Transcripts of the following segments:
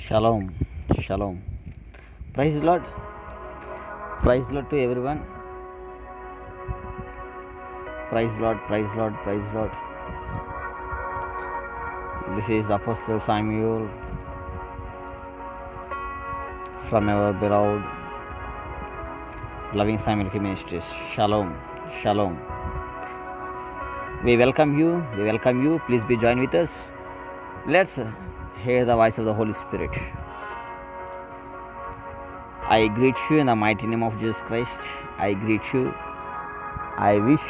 Shalom, shalom. Praise the Lord. Praise the Lord to everyone. Praise the Lord, praise the Lord, praise the Lord. This is Apostle Samuel from our beloved Loving Samuel Ministries. Shalom, shalom. We welcome you. Please be joined with us. Let's hear the voice of the Holy Spirit. I greet you in the mighty name of Jesus Christ. I greet you. I wish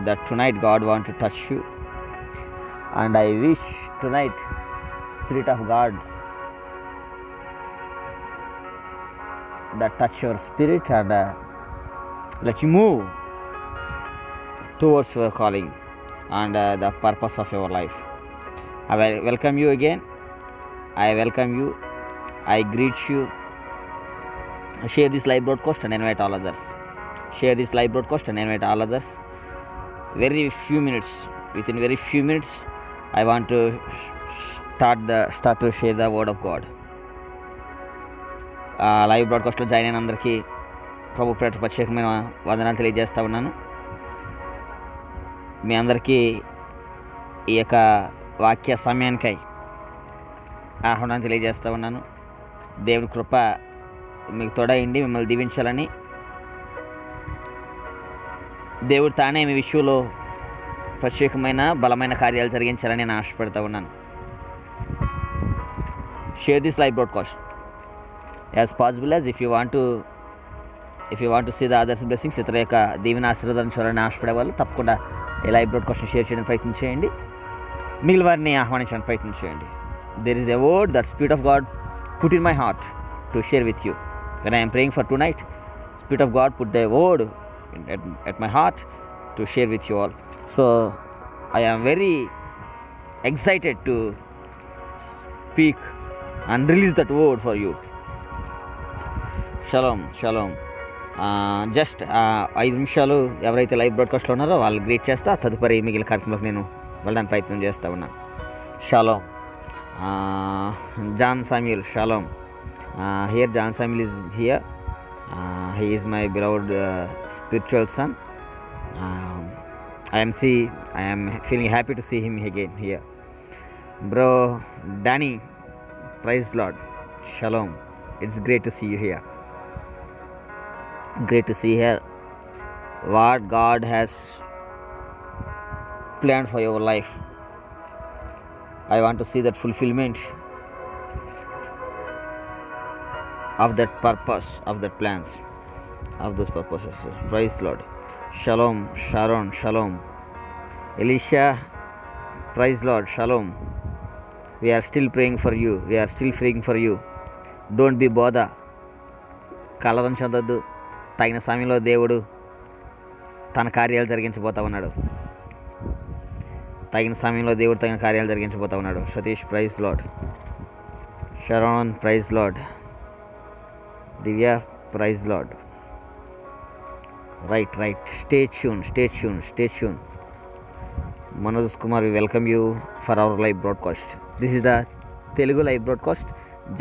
that tonight God want to touch you, and I wish tonight Spirit of God that touch your spirit and let you move towards your calling and the purpose of your life. I welcome you again. I welcome you. I greet you. Share this live broadcast and invite all others. Share this live broadcast and invite all others. Within very few minutes, I want to start to share the word of God. Live బ్రాడ్కాస్ట్లో join అయిన అందరికీ ప్రభు పేట ప్రత్యేకమైన వందనాలు తెలియజేస్తూ ఉన్నాను. మీ అందరికీ ఈ యొక్క వాక్య సమయానికై ఆహ్వానం తెలియజేస్తూ ఉన్నాను. దేవుడి కృప మీకు తోడైండి మిమ్మల్ని దీవించాలని దేవుడు తానే మీ విషయంలో ప్రత్యేకమైన బలమైన కార్యాలు జరిగించాలని నేను ఆశపడుతూ ఉన్నాను. Share this live broadcast as possible as if you want to see the others blessings, ఇతర యొక్క దీవెన ఆశీర్వాదాన్ని చూడాలని ఆశపడే వాళ్ళు తప్పకుండా ఈ లైవ్ బ్రాడ్కాస్ట్ని షేర్ చేయడానికి ప్రయత్నం చేయండి. మిగిలిన వారిని ఆహ్వానించడానికి ప్రయత్నం చేయండి. There is a word that Spirit of God put in my heart to share with you. When I am praying for tonight, Spirit of God put the word at my heart to share with you all. So I am very excited to speak and release that word for you. Shalom, shalom. Just 5 నిమిషాలు ఎవరైతే live బ్రాడ్కాస్ట్లో ఉన్నారో వాళ్ళు greet చేస్తా, తదుపరి మిగిలిన కార్యక్రమంలోకి నేను వెళ్ళడానికి ప్రయత్నం చేస్తూ ఉన్నాను. Shalom. John Samuel, shalom. Here John Samuel is here. He is my beloved spiritual son. I am feeling happy to see him again here. Bro Danny, praise Lord, shalom. It's great to see you here. Great to see here what God has planned for your life. I want to see that fulfillment of that purpose, of that plans, of those purposes. Praise Lord. Shalom, Sharon, shalom. Elisha, praise Lord, shalom. We are still praying for you. We are still praying for you. Don't be bothered. కలరం చెందొద్దు. తగిన సమయంలో దేవుడు తన కార్యాలు జరిగించబోతా ఉన్నాడు. తగిన సమయంలో దేవుడు తగిన కార్యాలు జరిగించబోతా ఉన్నాడు. Satish, praise lord. Sharon, praise lord. Divya, praise lord. Right. Stay tune. Manoj Kumar, we welcome you for our live broadcast. This is the Telugu live broadcast.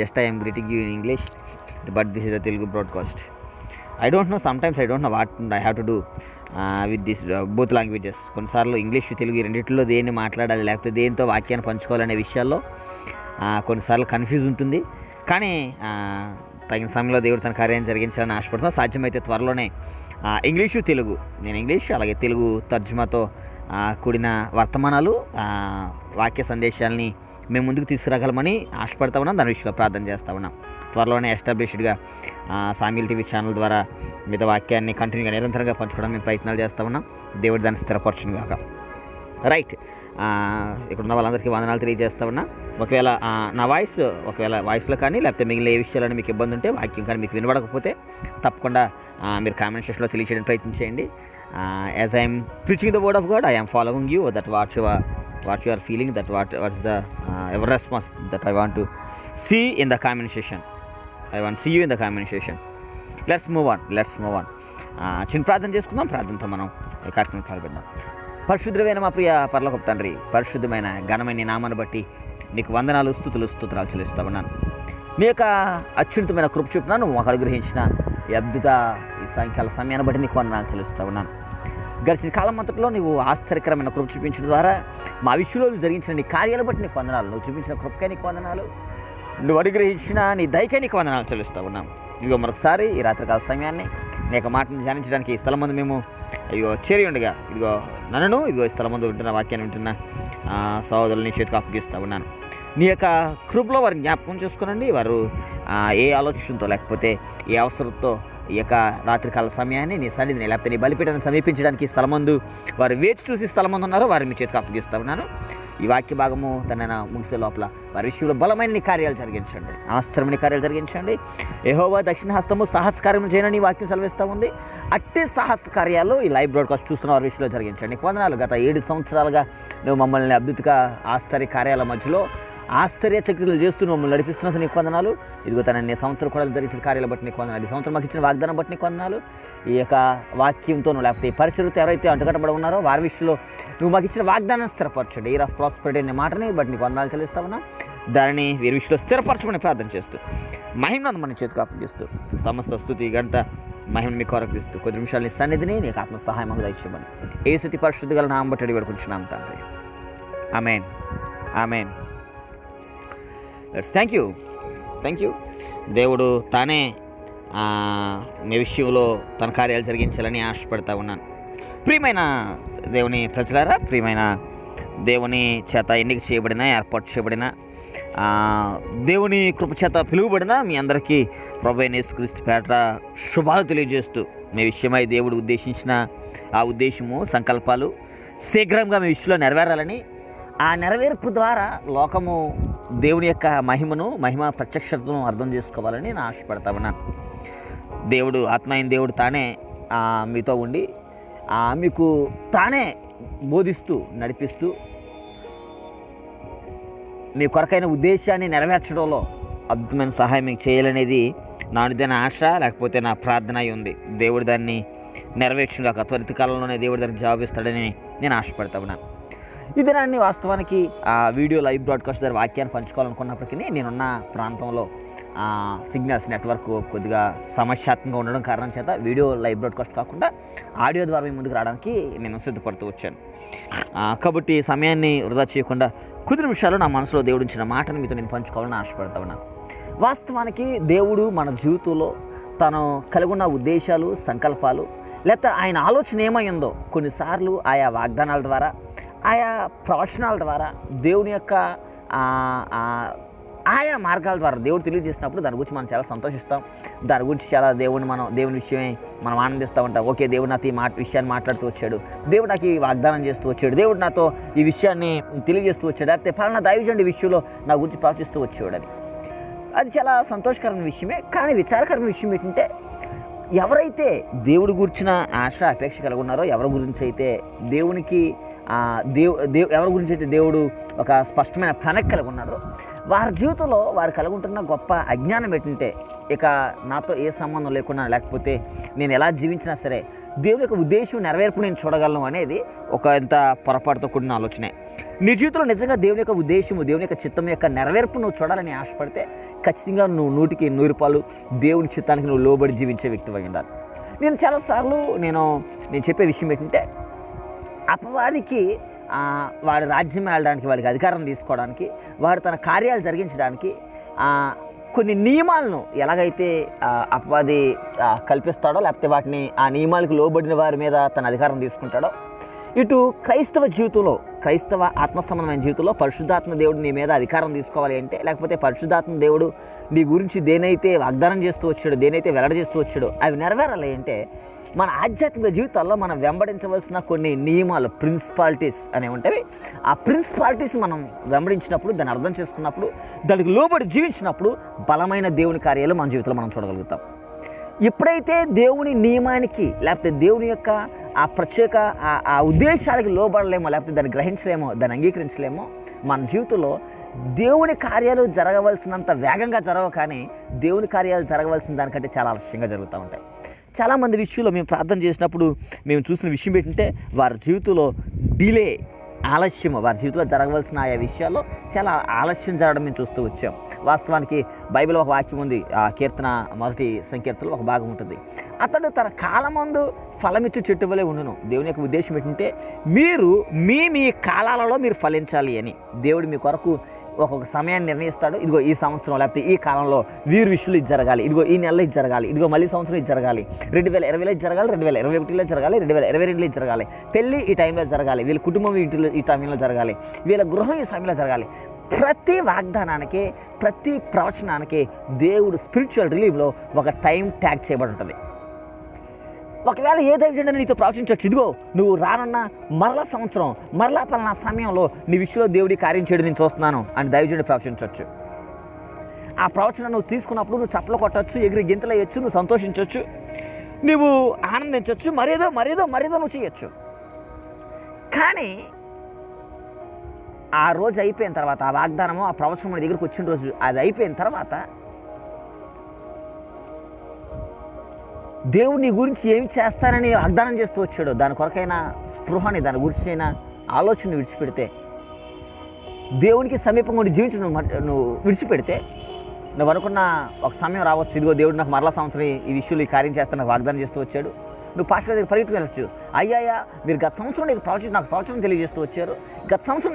Just I am greeting you in English, but this is the Telugu broadcast. I don't know, sometimes I don't know what I have to do with this both languages. కొన్నిసార్లు English Telugu రెండింటిలో దేన్ని మాట్లాడాలి, లేకపోతే దేంతో వాక్యాన్ని పంచుకోవాలనే విషయాల్లో కొన్నిసార్లు confuse ఉంటుంది. కానీ తగిన సమయంలో దేవుడు తన కార్యాన్ని జరిగించాలని ఆశపడుతున్నాను. సాధ్యమైతే త్వరలోనే ఇంగ్లీషు తెలుగు, నేను ఇంగ్లీష్ అలాగే తెలుగు తర్జుమాతో కూడిన వర్తమానాలు, వాక్య సందేశాలని మేము ముందుకు తీసుకురాగలమని ఆశపడతా ఉన్నాం. దాని విషయంలో ప్రార్థన చేస్తూ ఉన్నాం. త్వరలోనే ఎస్టాబ్లిష్డ్గా సామ్యూల్ టీవీ ఛానల్ ద్వారా మిగతా వాక్యాన్ని కంటిన్యూగా నిరంతరంగా పంచుకోవడానికి మేము ప్రయత్నాలు చేస్తూ ఉన్నాం. దేవుడు దాన్ని స్థిరపరచును గాక. రైట్. ఇక్కడ ఉన్న వాళ్ళందరికీ వందనాలు తెలియజేస్తా ఉన్నా. ఒకవేళ నా వాయిస్లో కానీ లేకపోతే మిగిలిన ఏ విషయాలను మీకు ఇబ్బంది ఉంటే, వాక్యం కానీ మీకు వినబడకపోతే తప్పకుండా మీరు కామెంట్ సెక్షన్లో తెలియజేయడానికి ప్రయత్నం చేయండి. As I'm preaching the word of God, I'm following you that what you are feeling, that what's the your response that I want to see in the comment section. I want to see you in the comment section. Let's move on. చిన్న ప్రార్థన చేసుకుందాం. ప్రార్థనతో మనం ఈ కార్యక్రమం ప్రారంభిద్దాం. పరిశుద్ధమైన మా ప్రియ పరలోకపు తండ్రి, పరిశుద్ధమైన ఘనమైన నామాన్ని బట్టి నీకు వందనాలు, స్తుతులు చెల్లిస్తా ఉన్నాను. నీ యొక్క అత్యున్నతమైన కృప చూపున నువ్వు మాకు అనుగ్రహించిన ఈ అద్భుత ఈ సాయంకాల సమయాన్ని బట్టి నీకు వందనాలు చెల్లిస్తూ ఉన్నాను. గడిచిన కాలం అంతట్లో నువ్వు ఆశ్చర్యకరమైన కృప చూపించడం ద్వారా మా విషయంలో జరిగించిన నీ కార్యాలు బట్టి నీకు వందనాలు, నువ్వు చూపించిన కృపకే నీకు వందనాలు, నువ్వు అనుగ్రహించిన నీ దయకే నీకు వందనాలు చెల్లిస్తూ ఉన్నాం. ఇదిగో మరొకసారి ఈ రాత్రికాల సమయాన్ని నీ యొక్క మాటను ధ్యానించడానికి ఈ స్థలం ముందు మేము చేరి ఉండగా ఇదిగో నన్ను ఈ స్థలం ముందు వింటున్న వాక్యాన్ని వింటున్న సహోదరులు నీ చేతికి అప్పగిస్తూ ఉన్నాను. నీ యొక్క కృపలో వారిని జ్ఞాపకం చేసుకునండి. వారు ఏ ఆలోచనతో లేకపోతే ఏ అవసరంతో ఈ యొక్క రాత్రికాల సమయాన్ని నీ సన్నిధిని లేకపోతే నీ బలిపీఠాన్ని సమీపించడానికి ఈ స్థలమందు వారు వేచి చూసి స్థలమందు ఉన్నారో వారిని మీ చేతికి అప్పగిస్తూ ఉన్నాను. ఈ వాక్య భాగము తన ముగిసే లోపల వారి విషయంలో బలమైన నీ కార్యాలు జరిగించండి, ఆశ్చర్యమైన కార్యాలు జరిగించండి. యెహోవా దక్షిణ హస్తము సాహసకార్యం చేయనని వాక్యం సెలవిస్తూ ఉంది. అట్టి సాహస కార్యాలు ఈ లైవ్ బ్రాడ్కాస్ట్ చూస్తున్న వారి విషయంలో జరిగించండి. వందనాలు. గత 7 సంవత్సరాలుగా నువ్వు మమ్మల్ని అద్భుతంగా ఆశ్చర్య కార్యాల మధ్యలో ఆశ్చర్యచకితులు చేస్తూ మమ్మల్ని నడిపిస్తున్నందుకు నీకు వందనాలు. ఇదిగో తన సంవత్సరం కూడా జరిగిన కార్యాలు బట్టి నీకు వందనాలు. ఈ సంవత్సరం మాకు ఇచ్చిన వాగ్దానం బట్టి నీకు వందనాలు. ఈ యొక్క వాక్యంతోనూ లేకపోతే ఈ పరిచయతో ఎవరైతే అంటుకట్టబడి ఉన్నారో వారి విషయంలో నువ్వు మాకు ఇచ్చిన వాగ్దానం స్థిరపరచండి. ఇయర్ ఆఫ్ ప్రాస్పెరిటీ అనే మాటని బట్టి నీకు వందనాలు చెల్లిస్తా ఉన్నా. దానిని వీరి విషయంలో స్థిరపరచమని ప్రార్థన చేస్తూ మహిమను మన చేతికి అప్పగిస్తూ సమస్త స్తుతి గంట మహిమను మీకు అర్పిస్తూ కొద్ది నిమిషాలు నీ సన్నిధిని నీకు ఆత్మ సహాయం మాకు దయచేయమని ఏ స్థితి పరిశుద్ధి గల నామం బట్టి అడిగి వేడుకుంటున్నాం తండ్రి. Amen, amen. Thank you. దేవుడు తానే మీ విషయంలో తన కార్యాలు జరిగించాలని ఆశపడతా ఉన్నాను. ప్రియమైన దేవుని ప్రజలారా, ప్రియమైన దేవుని చేత ఎన్నిక చేయబడిన ఏర్పాటు చేయబడిన దేవుని కృప చేత పిలువబడిన మీ అందరికీ ప్రభువైన యేసుక్రీస్తు పేరట శుభాలు తెలియజేస్తూ మీ విషయమై దేవుడు ఉద్దేశించిన ఆ ఉద్దేశము సంకల్పాలు శీఘ్రంగా మీ విషయంలో నెరవేరాలని, ఆ నెరవేర్పు ద్వారా లోకము దేవుని యొక్క మహిమ ప్రత్యక్షతను అర్థం చేసుకోవాలని నేను ఆశపడతా ఉన్నాను. దేవుడు ఆత్మైన దేవుడు తానే మీతో ఉండి మీకు తానే బోధిస్తూ నడిపిస్తూ మీ కొరకైన ఉద్దేశాన్ని నెరవేర్చడంలో అద్భుతమైన సహాయం మీకు చేయాలనేది నానుదైన ఆశ లేకపోతే నా ప్రార్థన అయి ఉంది. దేవుడు దాన్ని నెరవేర్చుగాక త్వరిత కాలంలోనే దేవుడు దానికి జవాబిస్తాడని నేను ఆశపడతా ఉన్నాను. ఈ దినాన్ని వాస్తవానికి వీడియో లైవ్ బ్రాడ్కాస్ట్ ద్వారా వాక్యాన్ని పంచుకోవాలనుకున్నప్పటికీ నేనున్న ప్రాంతంలో సిగ్నల్స్ నెట్వర్క్ కొద్దిగా సమస్యాత్మకంగా ఉండడం కారణం చేత వీడియో లైవ్ బ్రాడ్కాస్ట్ కాకుండా ఆడియో ద్వారా మీ ముందుకు రావడానికి నేను సిద్ధపడుతూ వచ్చాను. కాబట్టి సమయాన్ని వృధా చేయకుండా కొద్ది నిమిషాలు నా మనసులో దేవుడు ఇచ్చిన మాటను మీతో నేను పంచుకోవాలని ఆశపడతా ఉన్నాను. వాస్తవానికి దేవుడు మన జీవితంలో తను కలిగి ఉన్న ఉద్దేశాలు, సంకల్పాలు లేకపోతే ఆయన ఆలోచన ఏమైందో కొన్నిసార్లు ఆయా వాగ్దానాల ద్వారా, ఆయా ప్రవచనాల ద్వారా, దేవుని యొక్క ఆయా మార్గాల ద్వారా దేవుడు తెలియజేసినప్పుడు దాని గురించి మనం చాలా సంతోషిస్తాం. దాని గురించి చాలా దేవుని విషయమే మనం ఆనందిస్తూ ఉంటాం. ఓకే, దేవుడు నాతో ఈ విషయాన్ని మాట్లాడుతూ వచ్చాడు, దేవుడు నాకు ఈ వాగ్దానం చేస్తూ వచ్చాడు, దేవుడు నాతో ఈ విషయాన్ని తెలియజేస్తూ వచ్చాడు, అయితే ఫలానా దైవజనుడి విషయంలో నా గురించి ప్రవచిస్తూ వచ్చాడని. అది చాలా సంతోషకరమైన విషయమే. కానీ విచారకరమైన విషయం ఏంటంటే ఎవరైతే దేవుడి గురించిన ఆశ అపేక్ష కలిగి ఉన్నారో, ఎవరి గురించి అయితే దేవునికి ఎవరి గురించి అయితే దేవుడు ఒక స్పష్టమైన ప్రణాళిక కలిగి ఉన్నారో వారి జీవితంలో వారు కలిగి ఉంటున్న గొప్ప అజ్ఞానం ఏంటంటే ఇక నాతో ఏ సంబంధం లేకుండా లేకపోతే నేను ఎలా జీవించినా సరే దేవుని యొక్క ఉద్దేశం నెరవేర్పు నేను చూడగలను అనేది ఒక ఎంత పొరపాటుతో కూడిన ఆలోచనే. నీ జీవితంలో నిజంగా దేవుని యొక్క ఉద్దేశము, దేవుని యొక్క చిత్తం యొక్క నెరవేర్పు నువ్వు చూడాలని ఆశపడితే ఖచ్చితంగా నువ్వు 100కి 100 రూపాయలు దేవుని చిత్తానికి నువ్వు లోబడి జీవించే వ్యక్తివై ఉండాలి. నేను చాలాసార్లు నేను చెప్పే విషయం ఏంటంటే అపవాదికి వాడి రాజ్యం వెళ్ళడానికి, వాడికి అధికారం తీసుకోవడానికి, వాడు తన కార్యాలు జరిగించడానికి కొన్ని నియమాలను ఎలాగైతే అపవాది కల్పిస్తాడో లేకపోతే వాటిని ఆ నియమాలకు లోబడిన వారి మీద తన అధికారం తీసుకుంటాడో, ఇటు క్రైస్తవ జీవితంలో, క్రైస్తవ ఆత్మసంబంధమైన జీవితంలో పరిశుద్ధాత్మ దేవుడు నీ మీద అధికారం తీసుకోవాలి అంటే, లేకపోతే పరిశుద్ధాత్మ దేవుడు నీ గురించి దేనైతే వాగ్దానం చేస్తూ వచ్చాడో, దేనైతే వెల్లడ చేస్తూ వచ్చాడో అవి నెరవేరాలి అంటే మన ఆధ్యాత్మిక జీవితాల్లో మనం వెంబడించవలసిన కొన్ని నియమాలు, ప్రిన్సిపాలిటీస్ అనేవి ఉంటాయి. ఆ ప్రిన్సిపాలిటీస్ మనం వెంబడించినప్పుడు, దాన్ని అర్థం చేసుకున్నప్పుడు, దానికి లోబడి జీవించినప్పుడు బలమైన దేవుని కార్యాలు మన జీవితంలో మనం చూడగలుగుతాం. ఎప్పుడైతే దేవుని నియమానికి లేకపోతే దేవుని యొక్క ఆ ప్రత్యేక ఆ ఉద్దేశాలకి లోబడలేమో, లేకపోతే దాన్ని గ్రహించలేమో, దాన్ని అంగీకరించలేమో, మన జీవితంలో దేవుని కార్యాలు జరగవలసినంత వేగంగా జరగవు, కానీ దేవుని కార్యాలు జరగవలసిన దానికంటే చాలా ఆలస్యంగా జరుగుతూ ఉంటాయి. చాలామంది విషయంలో మేము ప్రార్థన చేసినప్పుడు మేము చూసిన విషయం ఏంటంటే వారి జీవితంలో డిలే ఆలస్యము, వారి జీవితంలో జరగవలసిన ఆయా విషయాల్లో చాలా ఆలస్యం జరగడం మేము చూస్తూ వచ్చాం. వాస్తవానికి బైబిల్ ఒక వాక్యం ఉంది, ఆ కీర్తన 1 సంకీర్తనలో ఒక భాగం ఉంటుంది. అతడు తన కాలమందు ఫలమిచ్చు చెట్టు వలె ఉండును. దేవుని యొక్క ఉద్దేశం ఏంటంటే మీరు మీ కాలాలలో మీరు ఫలించాలి అని. దేవుడు మీ కొరకు ఒక్కొక్క సమయాన్ని నిర్ణయిస్తాడు. ఇదిగో ఈ సంవత్సరం లేకపోతే ఈ కాలంలో వీరు విషయంలో ఇది జరగాలి, ఇదిగో ఈ నెలలో ఇది జరగాలి, ఇదిగో మళ్ళీ సంవత్సరం ఇది జరగాలి, 2020లో ఇది జరగాలి, 2021లో జరగాలి, 2022లో ఇది జరగాలి, పెళ్ళి ఈ టైంలో జరగాలి, వీళ్ళ కుటుంబం ఈ టైంలో జరగాలి, వీళ్ళ గృహం ఈ సమయంలో జరగాలి. ప్రతి వాగ్దానానికి, ప్రతి ప్రవచనానికి దేవుడు స్పిరిచువల్ రిలీవ్లో ఒక టైం ట్యాగ్ చేయబడి ఉంటుంది. ఒకవేళ ఏ దైవజనుడు నీతో ప్రవచించవచ్చు, ఇదిగో నువ్వు రానున్న మరలా సంవత్సరం మరలా పలానా సమయంలో నీ విషయంలో దేవుడి కార్యం చేయడం నేను చూస్తున్నాను అని దైవజనుడు ప్రవచించవచ్చు. ఆ ప్రవచనం నువ్వు తీసుకున్నప్పుడు నువ్వు చప్పలు కొట్టచ్చు, ఎగిరి గింతలు వేయచ్చు, నువ్వు సంతోషించవచ్చు, నువ్వు ఆనందించవచ్చు, మరేదో నువ్వు చేయొచ్చు. కానీ ఆ రోజు అయిపోయిన తర్వాత, ఆ వాగ్దానము, ఆ ప్రవచనం మన దగ్గరికి వచ్చిన రోజు అది అయిపోయిన తర్వాత దేవుడు నీ గురించి ఏమి చేస్తానని వాగ్దానం చేస్తూ వచ్చాడో దాని కొరకైనా స్పృహని, దాని గురించి అయినా ఆలోచన విడిచిపెడితే, దేవునికి సమీపంగా ఉండి జీవించడం నువ్వు విడిచిపెడితే, నువ్వు అనుకున్న ఒక సమయం రావచ్చు, ఇదిగో దేవుడు నాకు మరలా సంవత్సరం ఈ విషయంలో ఈ కార్యం చేస్తాను నాకు వాగ్దానం చేస్తూ వచ్చాడు. నువ్వు పాస్టర్ దగ్గర పరిగెట్టుకు వెళ్ళచ్చు, అయ్యా మీరు గత సంవత్సరం నాకు ప్రవచనం తెలియజేస్తూ వచ్చారు, గత సంవత్సరం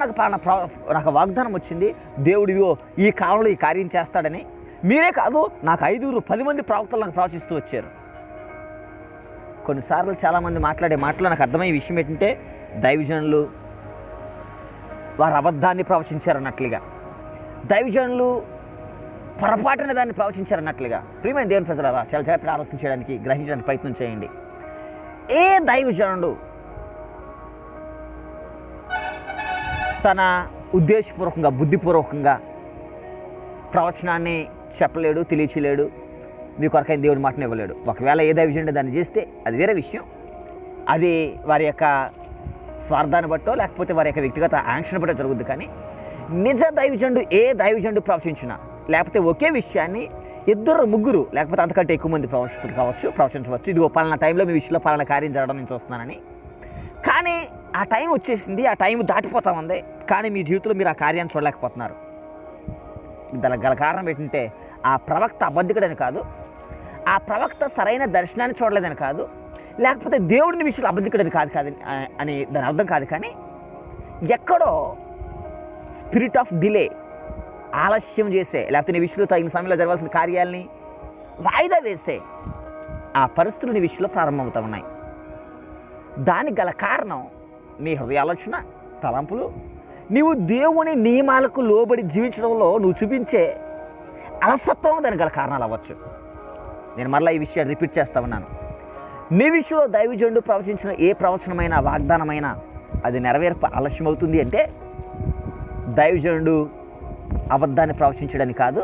నాకు వాగ్దానం వచ్చింది, దేవుడు ఇదిగో ఈ కాలంలో ఈ కార్యం చేస్తాడని. మీరే కాదు, నాకు 5-10 మంది ప్రవక్తలు నాకు ప్రవచిస్తూ వచ్చారు. కొన్నిసార్లు చాలామంది మాట్లాడే మాటలో నాకు అర్థమయ్యే విషయం ఏంటంటే, దైవజనులు వారు అబద్ధాన్ని ప్రవచించారన్నట్లుగా, దైవజనులు పొరపాటున దాన్ని ప్రవచించారన్నట్లుగా. ప్రియమైన దేవుని ప్రజలారా, చాలా జాగ్రత్తగా ఆలోచించడానికి, గ్రహించడానికి ప్రయత్నం చేయండి. ఏ దైవజనుడు తన ఉద్దేశపూర్వకంగా, బుద్ధిపూర్వకంగా ప్రవచనాన్ని చెప్పలేడు, తెలియచేయలేడు, మీ కొరకైన దేవుడి మాటను ఇవ్వలేడు. ఒకవేళ ఏ దైవజనుడు దాన్ని చేస్తే అది వేరే విషయం. అది వారి యొక్క స్వార్థాన్ని బట్టో లేకపోతే వారి యొక్క వ్యక్తిగత ఆంక్షను బట్టో జరుగుద్ది. కానీ నిజ దైవజనుడు, ఏ దైవజనుడు ప్రవచించినా, లేకపోతే ఒకే విషయాన్ని 2-3 లేకపోతే అంతకంటే ఎక్కువ మంది ప్రవచించవచ్చు. ఇదిగో పలానా టైంలో మీ విషయంలో పలానా కార్యం జరగడం నేను చూస్తున్నానని. కానీ ఆ టైం వచ్చేసింది, ఆ టైం దాటిపోతా ఉంది, కానీ మీ జీవితంలో మీరు ఆ కార్యాన్ని చూడలేకపోతున్నారు. దానికి గల కారణం ఏంటంటే, ఆ ప్రవక్త అబద్ధికుడని కాదు, ఆ ప్రవక్త సరైన దర్శనాన్ని చూడలేదని కాదు, లేకపోతే దేవుడిని విషయంలో అబద్ధికుడని కాదు అని దాని అర్థం కాదు. కానీ ఎక్కడో స్పిరిట్ ఆఫ్ డిలే, ఆలస్యం చేసే, లేకపోతే నీ విషయంలో తగిన సమయంలో జరగాల్సిన కార్యాలని వాయిదా వేసే ఆ పరిస్థితులు నీ విషయంలో ప్రారంభమవుతూ ఉన్నాయి. దానికి గల కారణం నీ హృదయ ఆలోచన, తలంపులు, నీవు దేవుని నియమాలకు లోబడి జీవించడంలో నువ్వు చూపించే అలసత్వం దానికి గల కారణాలు అవ్వచ్చు. నేను మరలా ఈ విషయాన్ని రిపీట్ చేస్తా ఉన్నాను. నీ విషయంలో దైవజనుడు ప్రవచించిన ఏ ప్రవచనమైనా, వాగ్దానమైనా అది నెరవేర్పు ఆలస్యం అవుతుంది అంటే, దైవజనుడు అబద్ధాన్ని ప్రవచించడని కాదు,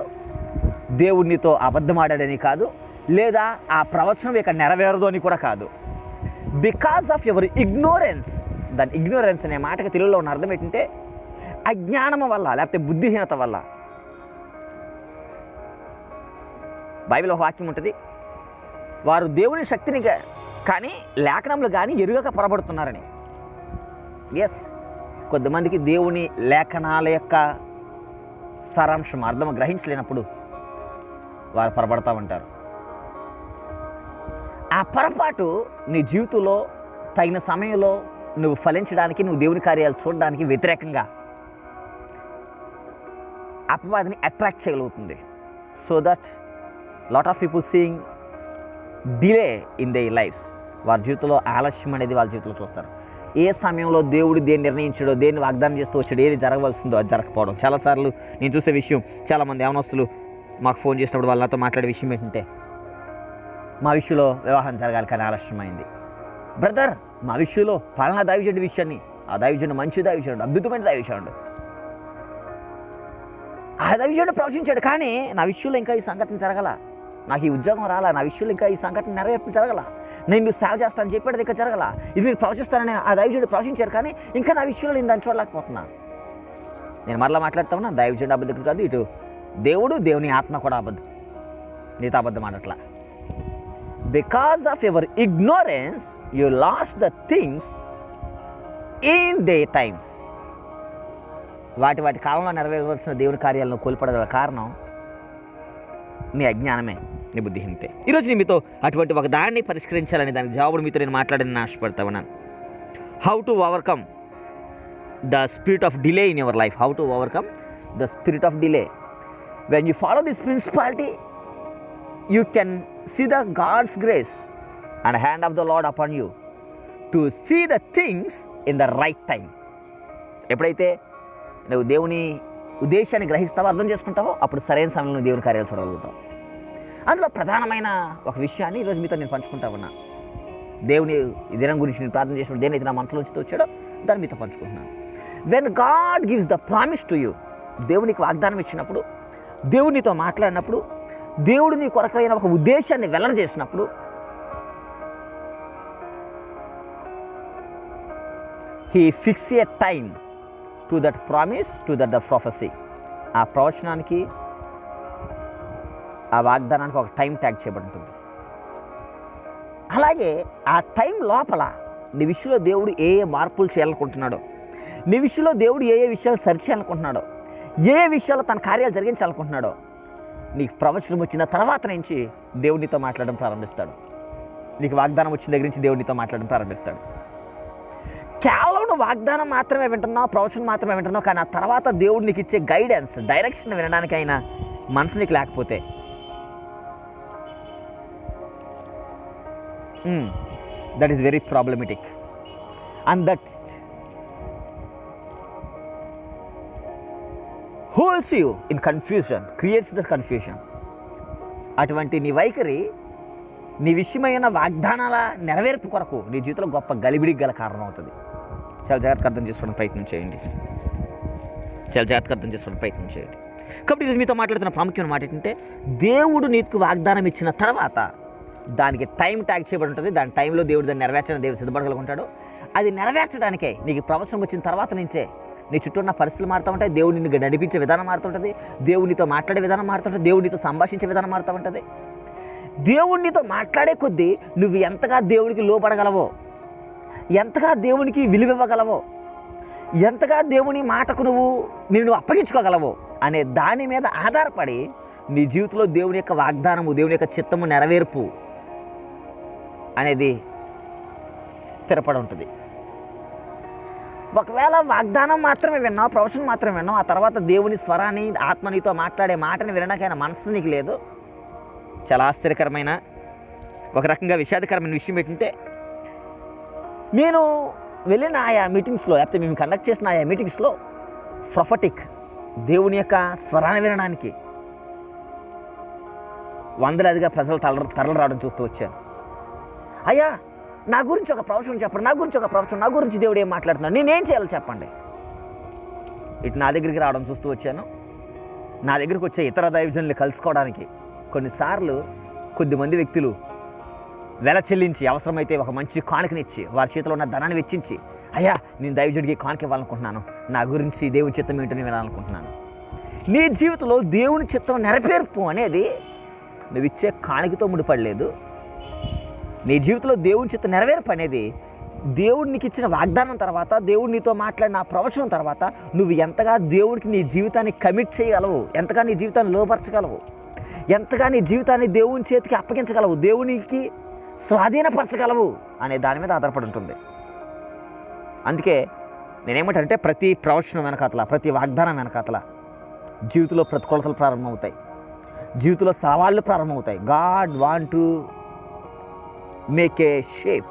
దేవుడినితో అబద్ధమాడాడని కాదు, లేదా ఆ ప్రవచనం ఇక నెరవేరదు అని కూడా కాదు. Because of your ignorance. దాని ఇగ్నోరెన్స్ అనే మాటకి తెలుగులో ఉన్న అర్థం ఏంటంటే, అజ్ఞానం వల్ల, లేకపోతే బుద్ధిహీనత వల్ల. బైబిల్ ఒక వాక్యం ఉంటుంది, వారు దేవుని శక్తిని కానీ లేఖనంలో కానీ ఎరుగక పొరబడుతున్నారని. ఎస్, కొద్దిమందికి దేవుని లేఖనాల యొక్క సారాంశం, అర్థం గ్రహించలేనప్పుడు వారు పొరబడతా ఉంటారు. ఆ పొరపాటు నీ జీవితంలో తగిన సమయంలో నువ్వు ఫలించడానికి, నువ్వు దేవుని కార్యాలు చూడడానికి వ్యతిరేకంగా అపవాదిని అట్రాక్ట్ చేయగలుగుతుంది. So that lot of people seeing delay in the lives. వారి జీవితంలో ఆలస్యం అనేది వాళ్ళ జీవితంలో చూస్తారు. ఏ సమయంలో దేవుడు దేన్ని నిర్ణయించాడో, దేన్ని వాగ్దానం చేస్తూ వచ్చాడో, ఏది జరగవలసిందో అది జరగకపోవడం. చాలాసార్లు నేను చూసే విషయం, చాలామంది యవనస్తులు మాకు ఫోన్ చేసినప్పుడు వాళ్ళు నాతో మాట్లాడే విషయం ఏంటంటే, మా విషయంలో వివాహం జరగాలి కానీ ఆలస్యమైంది. బ్రదర్, మా విషయంలో పలానా దైవజనుడి విషయాన్ని, ఆ దైవజనుడు మంచి దైవజనుడు, అద్భుతమైన దైవజనుడు, ఆ దైవజనుడు ప్రవచించాడు, కానీ నా విషయంలో ఇంకా ఈ సంఘటన జరగల, నాకు ఈ ఉద్యోగం రాలా, నా విషయంలో ఇంకా ఈ సంఘటన నెరవేర్పు జరగల, నేను మీరు సేవ చేస్తానని చెప్పాడు ఇంకా జరగల, ఇది మీరు ప్రవచిస్తానని ఆ దైవజనుడు ప్రవచించారు, కానీ ఇంకా నా విషయంలో నేను దాన్ని చూడలేకపోతున్నాను. నేను మరలా మాట్లాడుతా ఉన్నా, దైవజనుడు అబద్ధం కాదు, ఇటు దేవుడు, దేవుని ఆత్మ కూడా అబద్ధం, నీతో అబద్ధం ఆడట్లా. Because of your ignorance you lost the things in the times. వాటి కాలంలో నెరవేరవలసిన దేవుని కార్యాలను కోల్పడగల కారణం నీ అజ్ఞానమే, నీ బుద్ధిహీనతే. ఈరోజు నేను మీతో అటువంటి ఒక దాన్ని పరిష్కరించాలని, దానికి జవాబుడు మీతో నేను మాట్లాడాలని ఆశపడతా ఉన్నాను. How to overcome the spirit of delay in your life. How to overcome the spirit of delay. When you follow this principality, you can see the God's grace and hand of the Lord upon you to see the things in the right time. ఎప్పుడైతే నువ్వు దేవుని ఉద్దేశాన్ని గ్రహిస్తావో, అర్థం చేసుకుంటావో, అప్పుడు సరైన సమయంలో దేవుని కార్యాలు చూడగలుగుతావు. అందులో ప్రధానమైన ఒక విషయాన్ని ఈరోజు మీతో నేను పంచుకుంటా ఉన్నా. దేవుని ఈ దినం గురించి నేను ప్రార్థన చేసినప్పుడు దేనైతే నా మనసులో ఉంచి వచ్చాడో దాన్ని మీతో పంచుకుంటున్నాను. When God gives the promise to you, దేవునికి వాగ్దానం ఇచ్చినప్పుడు, దేవుడు నీతో మాట్లాడినప్పుడు, దేవుడు నీ కొరకైన ఒక ఉద్దేశాన్ని వెల్లడి చేసినప్పుడు, he fix a time to that promise, to that the ప్రొఫెసీ. ఆ ప్రవచనానికి, ఆ వాగ్దానానికి ఒక టైం ట్యాగ్ చేయబడి ఉంటుంది. అలాగే ఆ టైం లోపల నీ విషయంలో దేవుడు ఏ ఏ మార్పులు చేయాలనుకుంటున్నాడో, నీ విషయంలో దేవుడు ఏ ఏ విషయాలు సరిచేయాలనుకుంటున్నాడో, ఏ ఏ విషయాల్లో తన కార్యాలు జరిగించాలనుకుంటున్నాడో, నీకు ప్రవచనం వచ్చిన తర్వాత నుంచి దేవుడు నీతో మాట్లాడడం ప్రారంభిస్తాడు. నీకు వాగ్దానం వచ్చిన దగ్గర నుంచి దేవుడు నీతో మాట్లాడడం ప్రారంభిస్తాడు. కేవలం నువ్వు వాగ్దానం మాత్రమే వింటున్నావు, ప్రవచనం మాత్రమే వింటున్నావు, కానీ ఆ తర్వాత దేవుడు నీకు ఇచ్చే గైడెన్స్, డైరెక్షన్ వినడానికైనా మనసు నీకు లేకపోతే, that is very problematic, and that holds you in confusion, creates the confusion. అటువంటి నీ వైఖరి నీ విషయమైన వాగ్దానాల నెరవేర్పు కొరకు నీ జీవితంలో గొప్ప గలిబిడికి గల కారణం అవుతుంది. చాలా జాగ్రత్తగా అర్థం చేసుకోవడానికి ప్రయత్నం చేయండి. కాబట్టి ఈరోజు మీతో మాట్లాడుతున్న ప్రాముఖ్యమైన మాట ఏంటంటే, దేవుడు నీకు వాగ్దానం ఇచ్చిన తర్వాత దానికి టైం ట్యాగ్ చేయబడి ఉంటుంది. దాని టైంలో దేవుడు దాన్ని నెరవేర్చడానికి దేవుడు సిద్ధపడగలుగుంటాడు. అది నెరవేర్చడానికే నీకు ప్రవచనం వచ్చిన తర్వాత నుంచే నీ చుట్టూ ఉన్న పరిస్థితులు మారుతూ ఉంటాయి. దేవుడు నిన్ను నడిపించే విధానం మారుతుంటుంది. దేవుడితో మాట్లాడే విధానం మారుతుంటుంది. దేవుడితో సంభాషించే విధానం మారుతూ ఉంటుంది. దేవుడితో మాట్లాడే కొద్దీ నువ్వు ఎంతగా దేవుడికి లోపడగలవో, ఎంతగా దేవునికి విలువివ్వగలవో, ఎంతగా దేవుని మాటకు నిన్ను అప్పగించుకోగలవో అనే దాని మీద ఆధారపడి నీ జీవితంలో దేవుని యొక్క వాగ్దానము, దేవుని యొక్క చిత్తము నెరవేర్పు అనేది స్థిరపడి ఉంటుంది. ఒకవేళ వాగ్దానం మాత్రమే విన్నావు, ప్రవచనం మాత్రమే విన్నావు, ఆ తర్వాత దేవుని స్వరాన్ని, ఆత్మ నీతో మాట్లాడే మాటని వినడానికైనా మనసు నీకు లేదు, చాలా ఆశ్చర్యకరమైన, ఒక రకంగా విషాదకరమైన విషయం ఏంటంటే, నేను వెళ్ళిన ఆయా మీటింగ్స్లో, లేకపోతే మేము కండక్ట్ చేసిన ఆయా మీటింగ్స్లో ప్రొఫెటిక్ దేవుని యొక్క స్వరాన్ని వినడానికి వందలాదిగా ప్రజలు తరలి రావడం చూస్తూ వచ్చాను. అయ్యా, నా గురించి ఒక ప్రవచనం చెప్పండి, నా గురించి దేవుడు ఏం మాట్లాడుతున్నాడు, నేనేం చేయాలో చెప్పండి. ఇటు నా దగ్గరికి రావడం చూస్తూ వచ్చాను. నా దగ్గరికి వచ్చే ఇతర దైవజనుల్ని కలుసుకోవడానికి కొన్నిసార్లు కొద్దిమంది వ్యక్తులు వెల చెల్లించి, అవసరమైతే ఒక మంచి కానుకనిచ్చి, వారి చేతిలో ఉన్న ధనాన్ని వెచ్చించి, అయ్యా నేను దైవజుడికి కానుక ఇవ్వాలనుకుంటున్నాను, నా గురించి దేవుని చిత్తం ఏంటని వినాలనుకుంటున్నాను. నీ జీవితంలో దేవుని చిత్తం నెరవేర్పు అనేది నువ్వు ఇచ్చే కానుకతో ముడిపడలేదు. నీ జీవితంలో దేవుని చిత్తం నెరవేర్పు అనేది దేవుడు నీకు ఇచ్చిన వాగ్దానం తర్వాత, దేవుడు నీతో మాట్లాడిన ప్రవచనం తర్వాత నువ్వు ఎంతగా దేవుడికి నీ జీవితాన్ని కమిట్ చేయగలవు, ఎంతగా నీ జీవితాన్ని లోపరచగలవు, ఎంతగా నీ జీవితాన్ని దేవుని చేతికి అప్పగించగలవు, దేవునికి స్వాధీనపరచగలవు అనే దాని మీద ఆధారపడి ఉంటుంది. అందుకే నేనేమంటానంటే, ప్రతి ప్రవచనం వెనకాతల, ప్రతి వాగ్దానం వెనకాతల జీవితంలో ప్రతికూలతలు ప్రారంభమవుతాయి, జీవితంలో సవాళ్ళు ప్రారంభమవుతాయి. God want to make a shape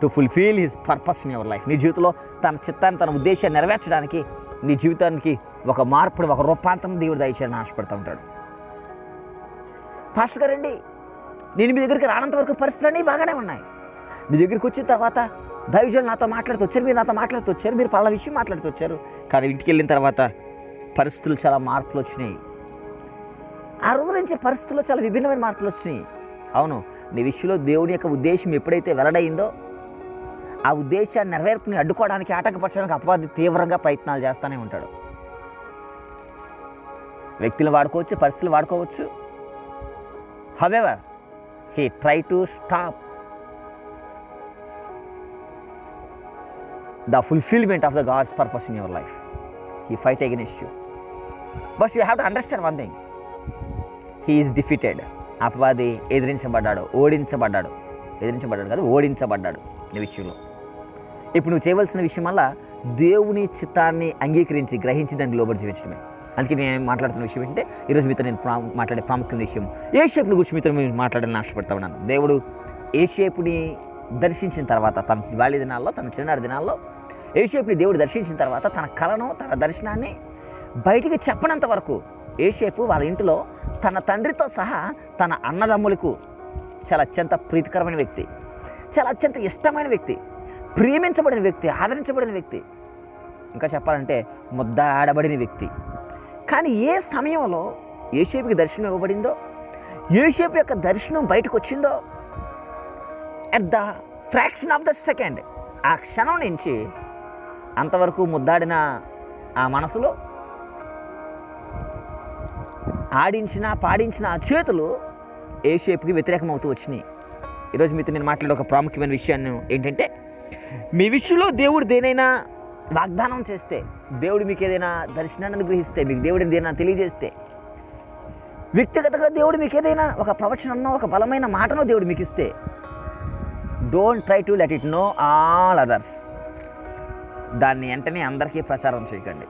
to fulfil his purpose in your life. నీ జీవితంలో తన చిత్తాన్ని, తన ఉద్దేశాన్ని నెరవేర్చడానికి నీ జీవితానికి ఒక మార్పుని, ఒక రూపాంతరం దేవుడు దయచేయాలని ఆశపడుతూ ఉంటాడు. పాస్టర్ గారండి, నేను మీ దగ్గరికి రానంత వరకు పరిస్థితులన్నీ బాగానే ఉన్నాయి. మీ దగ్గరికి వచ్చిన తర్వాత దైవజనులు నాతో మాట్లాడుతూ వచ్చారు, మీరు నాతో మాట్లాడుతూ వచ్చారు, మీరు పలానా విషయం మాట్లాడుతూ వచ్చారు. కానీ ఇంటికి వెళ్ళిన తర్వాత పరిస్థితులు చాలా మార్పులు వచ్చినాయి. ఆ రోజు నుంచి పరిస్థితుల్లో చాలా విభిన్నమైన మార్పులు వచ్చినాయి. అవును, నీ విషయంలో దేవుని యొక్క ఉద్దేశం ఎప్పుడైతే వెల్లడైందో, ఆ ఉద్దేశాన్ని నెరవేర్పుని అడ్డుకోవడానికి, ఆటంకపరచడానికి అపవాది తీవ్రంగా ప్రయత్నాలు చేస్తూనే ఉంటాడు. వ్యక్తులు వాడుకోవచ్చు, పరిస్థితులు వాడుకోవచ్చు. However he try to stop the fulfillment of the God's purpose in your life. He fight against you. But you have to understand one thing. He is defeated. అపవాది ఓడించబడ్డాడు నీ విషయంలో. ఇప్పుడు నువ్వు చేయవలసిన విషయం వల్ల దేవుని చిత్తాన్ని అంగీకరించి గ్రహించి దాన్ని లోబడి జీవించడమే. అందుకే నేను మాట్లాడుతున్న విషయం ఏంటంటే ఈరోజు మీతో నేను మాట్లాడే ప్రాముఖ్యమైన విషయం ఏషేపుని గురించి మీతో మాట్లాడాలని ఆశపడతా ఉన్నాను. దేవుడు ఏషేపుని దర్శించిన తర్వాత తన బాల్య దినాల్లో, తన చిన్ననాటి దినాల్లో ఏషేపుని దేవుడు దర్శించిన తర్వాత తన కళను, తన దర్శనాన్ని బయటికి చెప్పనంత వరకు ఏషేపు వాళ్ళ ఇంటిలో తన తండ్రితో సహా తన అన్నదమ్ములకు చాలా అత్యంత ప్రీతికరమైన వ్యక్తి, చాలా అత్యంత ఇష్టమైన వ్యక్తి, ప్రేమించబడిన వ్యక్తి, ఆదరించబడిన వ్యక్తి, ఇంకా చెప్పాలంటే ముద్దాడబడిన వ్యక్తి. కానీ ఏ సమయంలో యోసేపుకి దర్శనం ఇవ్వబడిందో, యోసేపు యొక్క దర్శనం బయటకు వచ్చిందో, at the fraction of the second, ఆ క్షణం నుంచి అంతవరకు ముద్దాడిన ఆ మనసులో ఆడించిన పాడించిన ఆ చేతులు యోసేపుకి వ్యతిరేకమవుతూ వచ్చినాయి. ఈరోజు మీతో నేను మాట్లాడే ఒక ప్రాముఖ్యమైన విషయాన్ని ఏంటంటే, మీ విషయంలో దేవుడు దేనైనా వాగ్దానం చేస్తే, దేవుడు మీకు ఏదైనా దర్శనాన్ని అనుగ్రహిస్తే, మీకు దేవుడు ఏదైనా తెలియజేస్తే, వ్యక్తిగతంగా దేవుడు మీకు ఏదైనా ఒక ప్రవచనన్నో ఒక బలమైన మాటనో దేవుడు మీకు ఇస్తే, don't try to let it know all others. దాన్ని వెంటనే అందరికీ ప్రచారం చేయకండి.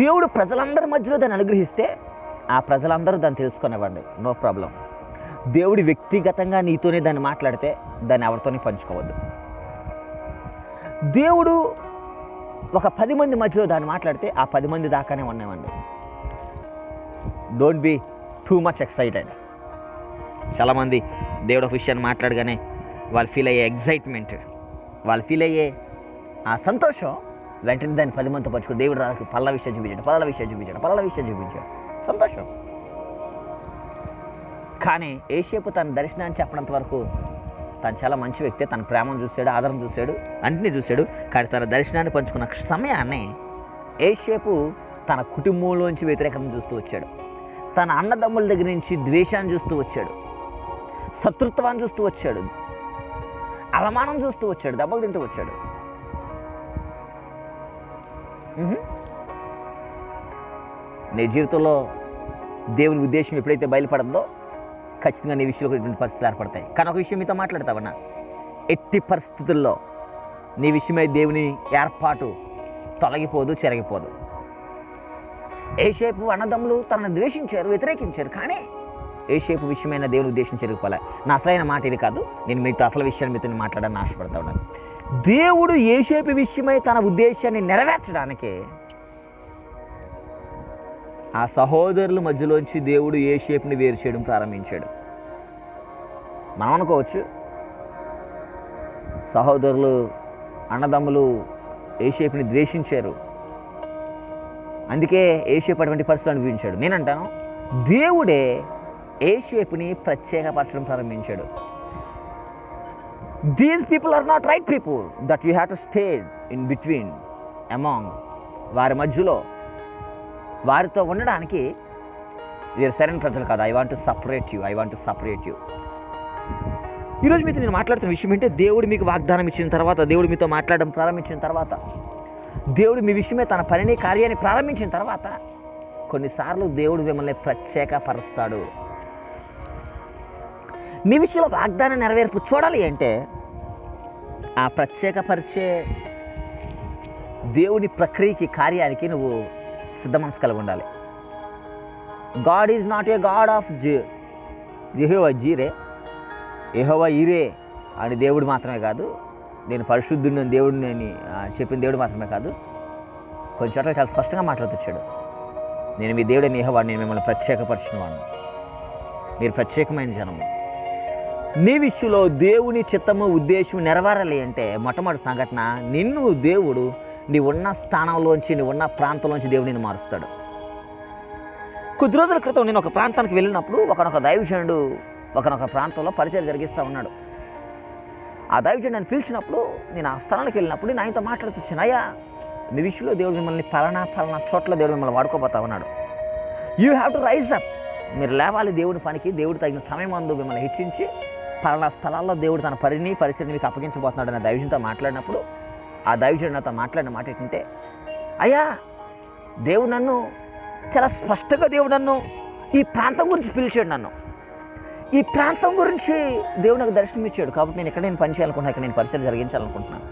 దేవుడు ప్రజలందరి మధ్యలో దాన్ని అనుగ్రహిస్తే ఆ ప్రజలందరూ దాన్ని తెలుసుకునేవ్వండి, నో ప్రాబ్లం. దేవుడు వ్యక్తిగతంగా నీతోనే దాన్ని మాట్లాడితే దాన్ని ఎవరితోనే పంచుకోవద్దు. దేవుడు ఒక 10 మంది మధ్యలో దాన్ని మాట్లాడితే ఆ 10 మంది దాకానే ఉన్నామండి. Don't be too much excited. చాలామంది దేవుడు ఒక విషయాన్ని మాట్లాడగానే వాళ్ళు ఫీల్ అయ్యే ఎగ్జైట్మెంట్, వాళ్ళు ఫీల్ అయ్యే ఆ సంతోషం వెంటనే దాన్ని 10 మందితో పంచుకో. దేవుడు రాకు పలానా విషయం చూపించాడు సంతోషం. కానీ యోసేపు తన దర్శనాన్ని చెప్పడంత వరకు తను చాలా మంచి వ్యక్తి, తన ప్రేమను చూశాడు, ఆదరణ చూశాడు, అన్నింటినీ చూశాడు. కానీ తన దర్శనాన్ని పంచుకున్న సమయాన్ని యోసేపు తన కుటుంబంలోంచి వ్యతిరేకతను చూస్తూ వచ్చాడు, తన అన్నదమ్ముల దగ్గర నుంచి ద్వేషాన్ని చూస్తూ వచ్చాడు, శత్రుత్వాన్ని చూస్తూ వచ్చాడు, అవమానం చూస్తూ వచ్చాడు, దెబ్బలు తింటూ వచ్చాడు. నీ జీవితంలో దేవుని ఉద్దేశం ఎప్పుడైతే బయలుపడద్దో ఖచ్చితంగా నీ విషయంలో ఇటువంటి పరిస్థితులు ఏర్పడతాయి. కానీ ఒక విషయం మీతో మాట్లాడతావన్నా, ఎట్టి పరిస్థితుల్లో నీ విషయమై దేవుని ఏర్పాటు తొలగిపోదు, చెరగిపోదు. యోసేపు అన్నదమ్ములు తనను ద్వేషించారు, వ్యతిరేకించారు, కానీ యోసేపు విషయమైన దేవుని ఉద్దేశం చెరిగిపోలే. నా అసలైన మాట ఇది కాదు, నేను మీతో అసలు విషయాన్ని మీతో మాట్లాడాలని ఆశపడతా ఉన్నాను. దేవుడు యోసేపు విషయమై తన ఉద్దేశాన్ని నెరవేర్చడానికి ఆ సహోదరుల మధ్యలోంచి దేవుడు యోసేపుని వేరు చేయడం ప్రారంభించాడు. మనం అనుకోవచ్చు, సహోదరులు అన్నదమ్ములు యోసేపుని ద్వేషించారు, అందుకే యోసేపు అటువంటి పరిస్థితులు అనిపించాడు. నేనంటాను, దేవుడే యోసేపుని ప్రత్యేకపరచడం ప్రారంభించాడు. These people are not right people that you have to stay in between, among. వారి మధ్యలో వారితో ఉండడానికి వీరు సరైన ప్రజలు కాదు. I want to separate you. ఈరోజు మీతో నేను మాట్లాడుతున్న విషయం ఏంటంటే, దేవుడు మీకు వాగ్దానం ఇచ్చిన తర్వాత, దేవుడు మీతో మాట్లాడడం ప్రారంభించిన తర్వాత, దేవుడు మీ విషయమే తన పనిని కార్యాన్ని ప్రారంభించిన తర్వాత కొన్నిసార్లు దేవుడు మిమ్మల్ని ప్రత్యేకపరుస్తాడు. నీ విషయంలో వాగ్దానం నెరవేర్పు చూడాలి అంటే ఆ ప్రత్యేకపరిచే దేవుని ప్రక్రియకి, కార్యానికి నువ్వు సిద్ధ మనసు కలిగి ఉండాలి. God is not a God of Jehovah Jireh అని దేవుడు మాత్రమే కాదు, నేను పరిశుద్ధుడిని దేవుడిని అని చెప్పిన దేవుడు మాత్రమే కాదు, కొన్ని చోట్ల చాలా స్పష్టంగా మాట్లాడుతూ, నేను మీ దేవుడని యెహోవా, నేను మిమ్మల్ని ప్రత్యేకపరిచిన వాడిని, మీరు ప్రత్యేకమైన జనము. నీ విషయంలో దేవుని చిత్తము ఉద్దేశం నెరవేరాలి అంటే మొట్టమొదటి సంఘటన, నిన్ను దేవుడు నీ ఉన్న స్థానంలోంచి, నీ ఉన్న ప్రాంతంలోంచి దేవుడు నిన్ను మారుస్తాడు. కొద్ది రోజుల క్రితం నేను ఒక ప్రాంతానికి వెళ్ళినప్పుడు ఒకనొక దైవజనుడు ఒకనొక ప్రాంతంలో పరిచయం జరిగిస్తూ ఉన్నాడు. ఆ దైవజనుడు నన్ను పిలిచినప్పుడు నేను ఆ స్థలానికి వెళ్ళినప్పుడు నేను ఆయనతో మాట్లాడుతున్నాను, అయ్యా మీ విషయంలో దేవుడు మిమ్మల్ని ఫలానా చోట్ల దేవుడు మిమ్మల్ని వాడుకోబోతా ఉన్నాడు. You have to rise up. మీరు లేవాలి దేవుని పనికి. దేవుడు తగిన సమయం అందు మిమ్మల్ని హెచ్చించి పలానా స్థలాల్లో దేవుడు తన పరిచయం మీకు అప్పగించబోతున్నాడు అనే దైవజనుడితో మాట్లాడినప్పుడు ఆ దైవజనుడు నాతో మాట్లాడిన మాట ఏంటంటే, అయ్యా దేవుడు నన్ను చాలా స్పష్టంగా దేవుడు నన్ను ఈ ప్రాంతం గురించి పిలిచాడు. నన్ను ఈ ప్రాంతం గురించి దేవుడు నాకు దర్శనం ఇచ్చాడు. కాబట్టి నేను పని చేయాలనుకుంటున్నాను, ఇక్కడ నేను పరిచయం జరిగించాలనుకుంటున్నాను.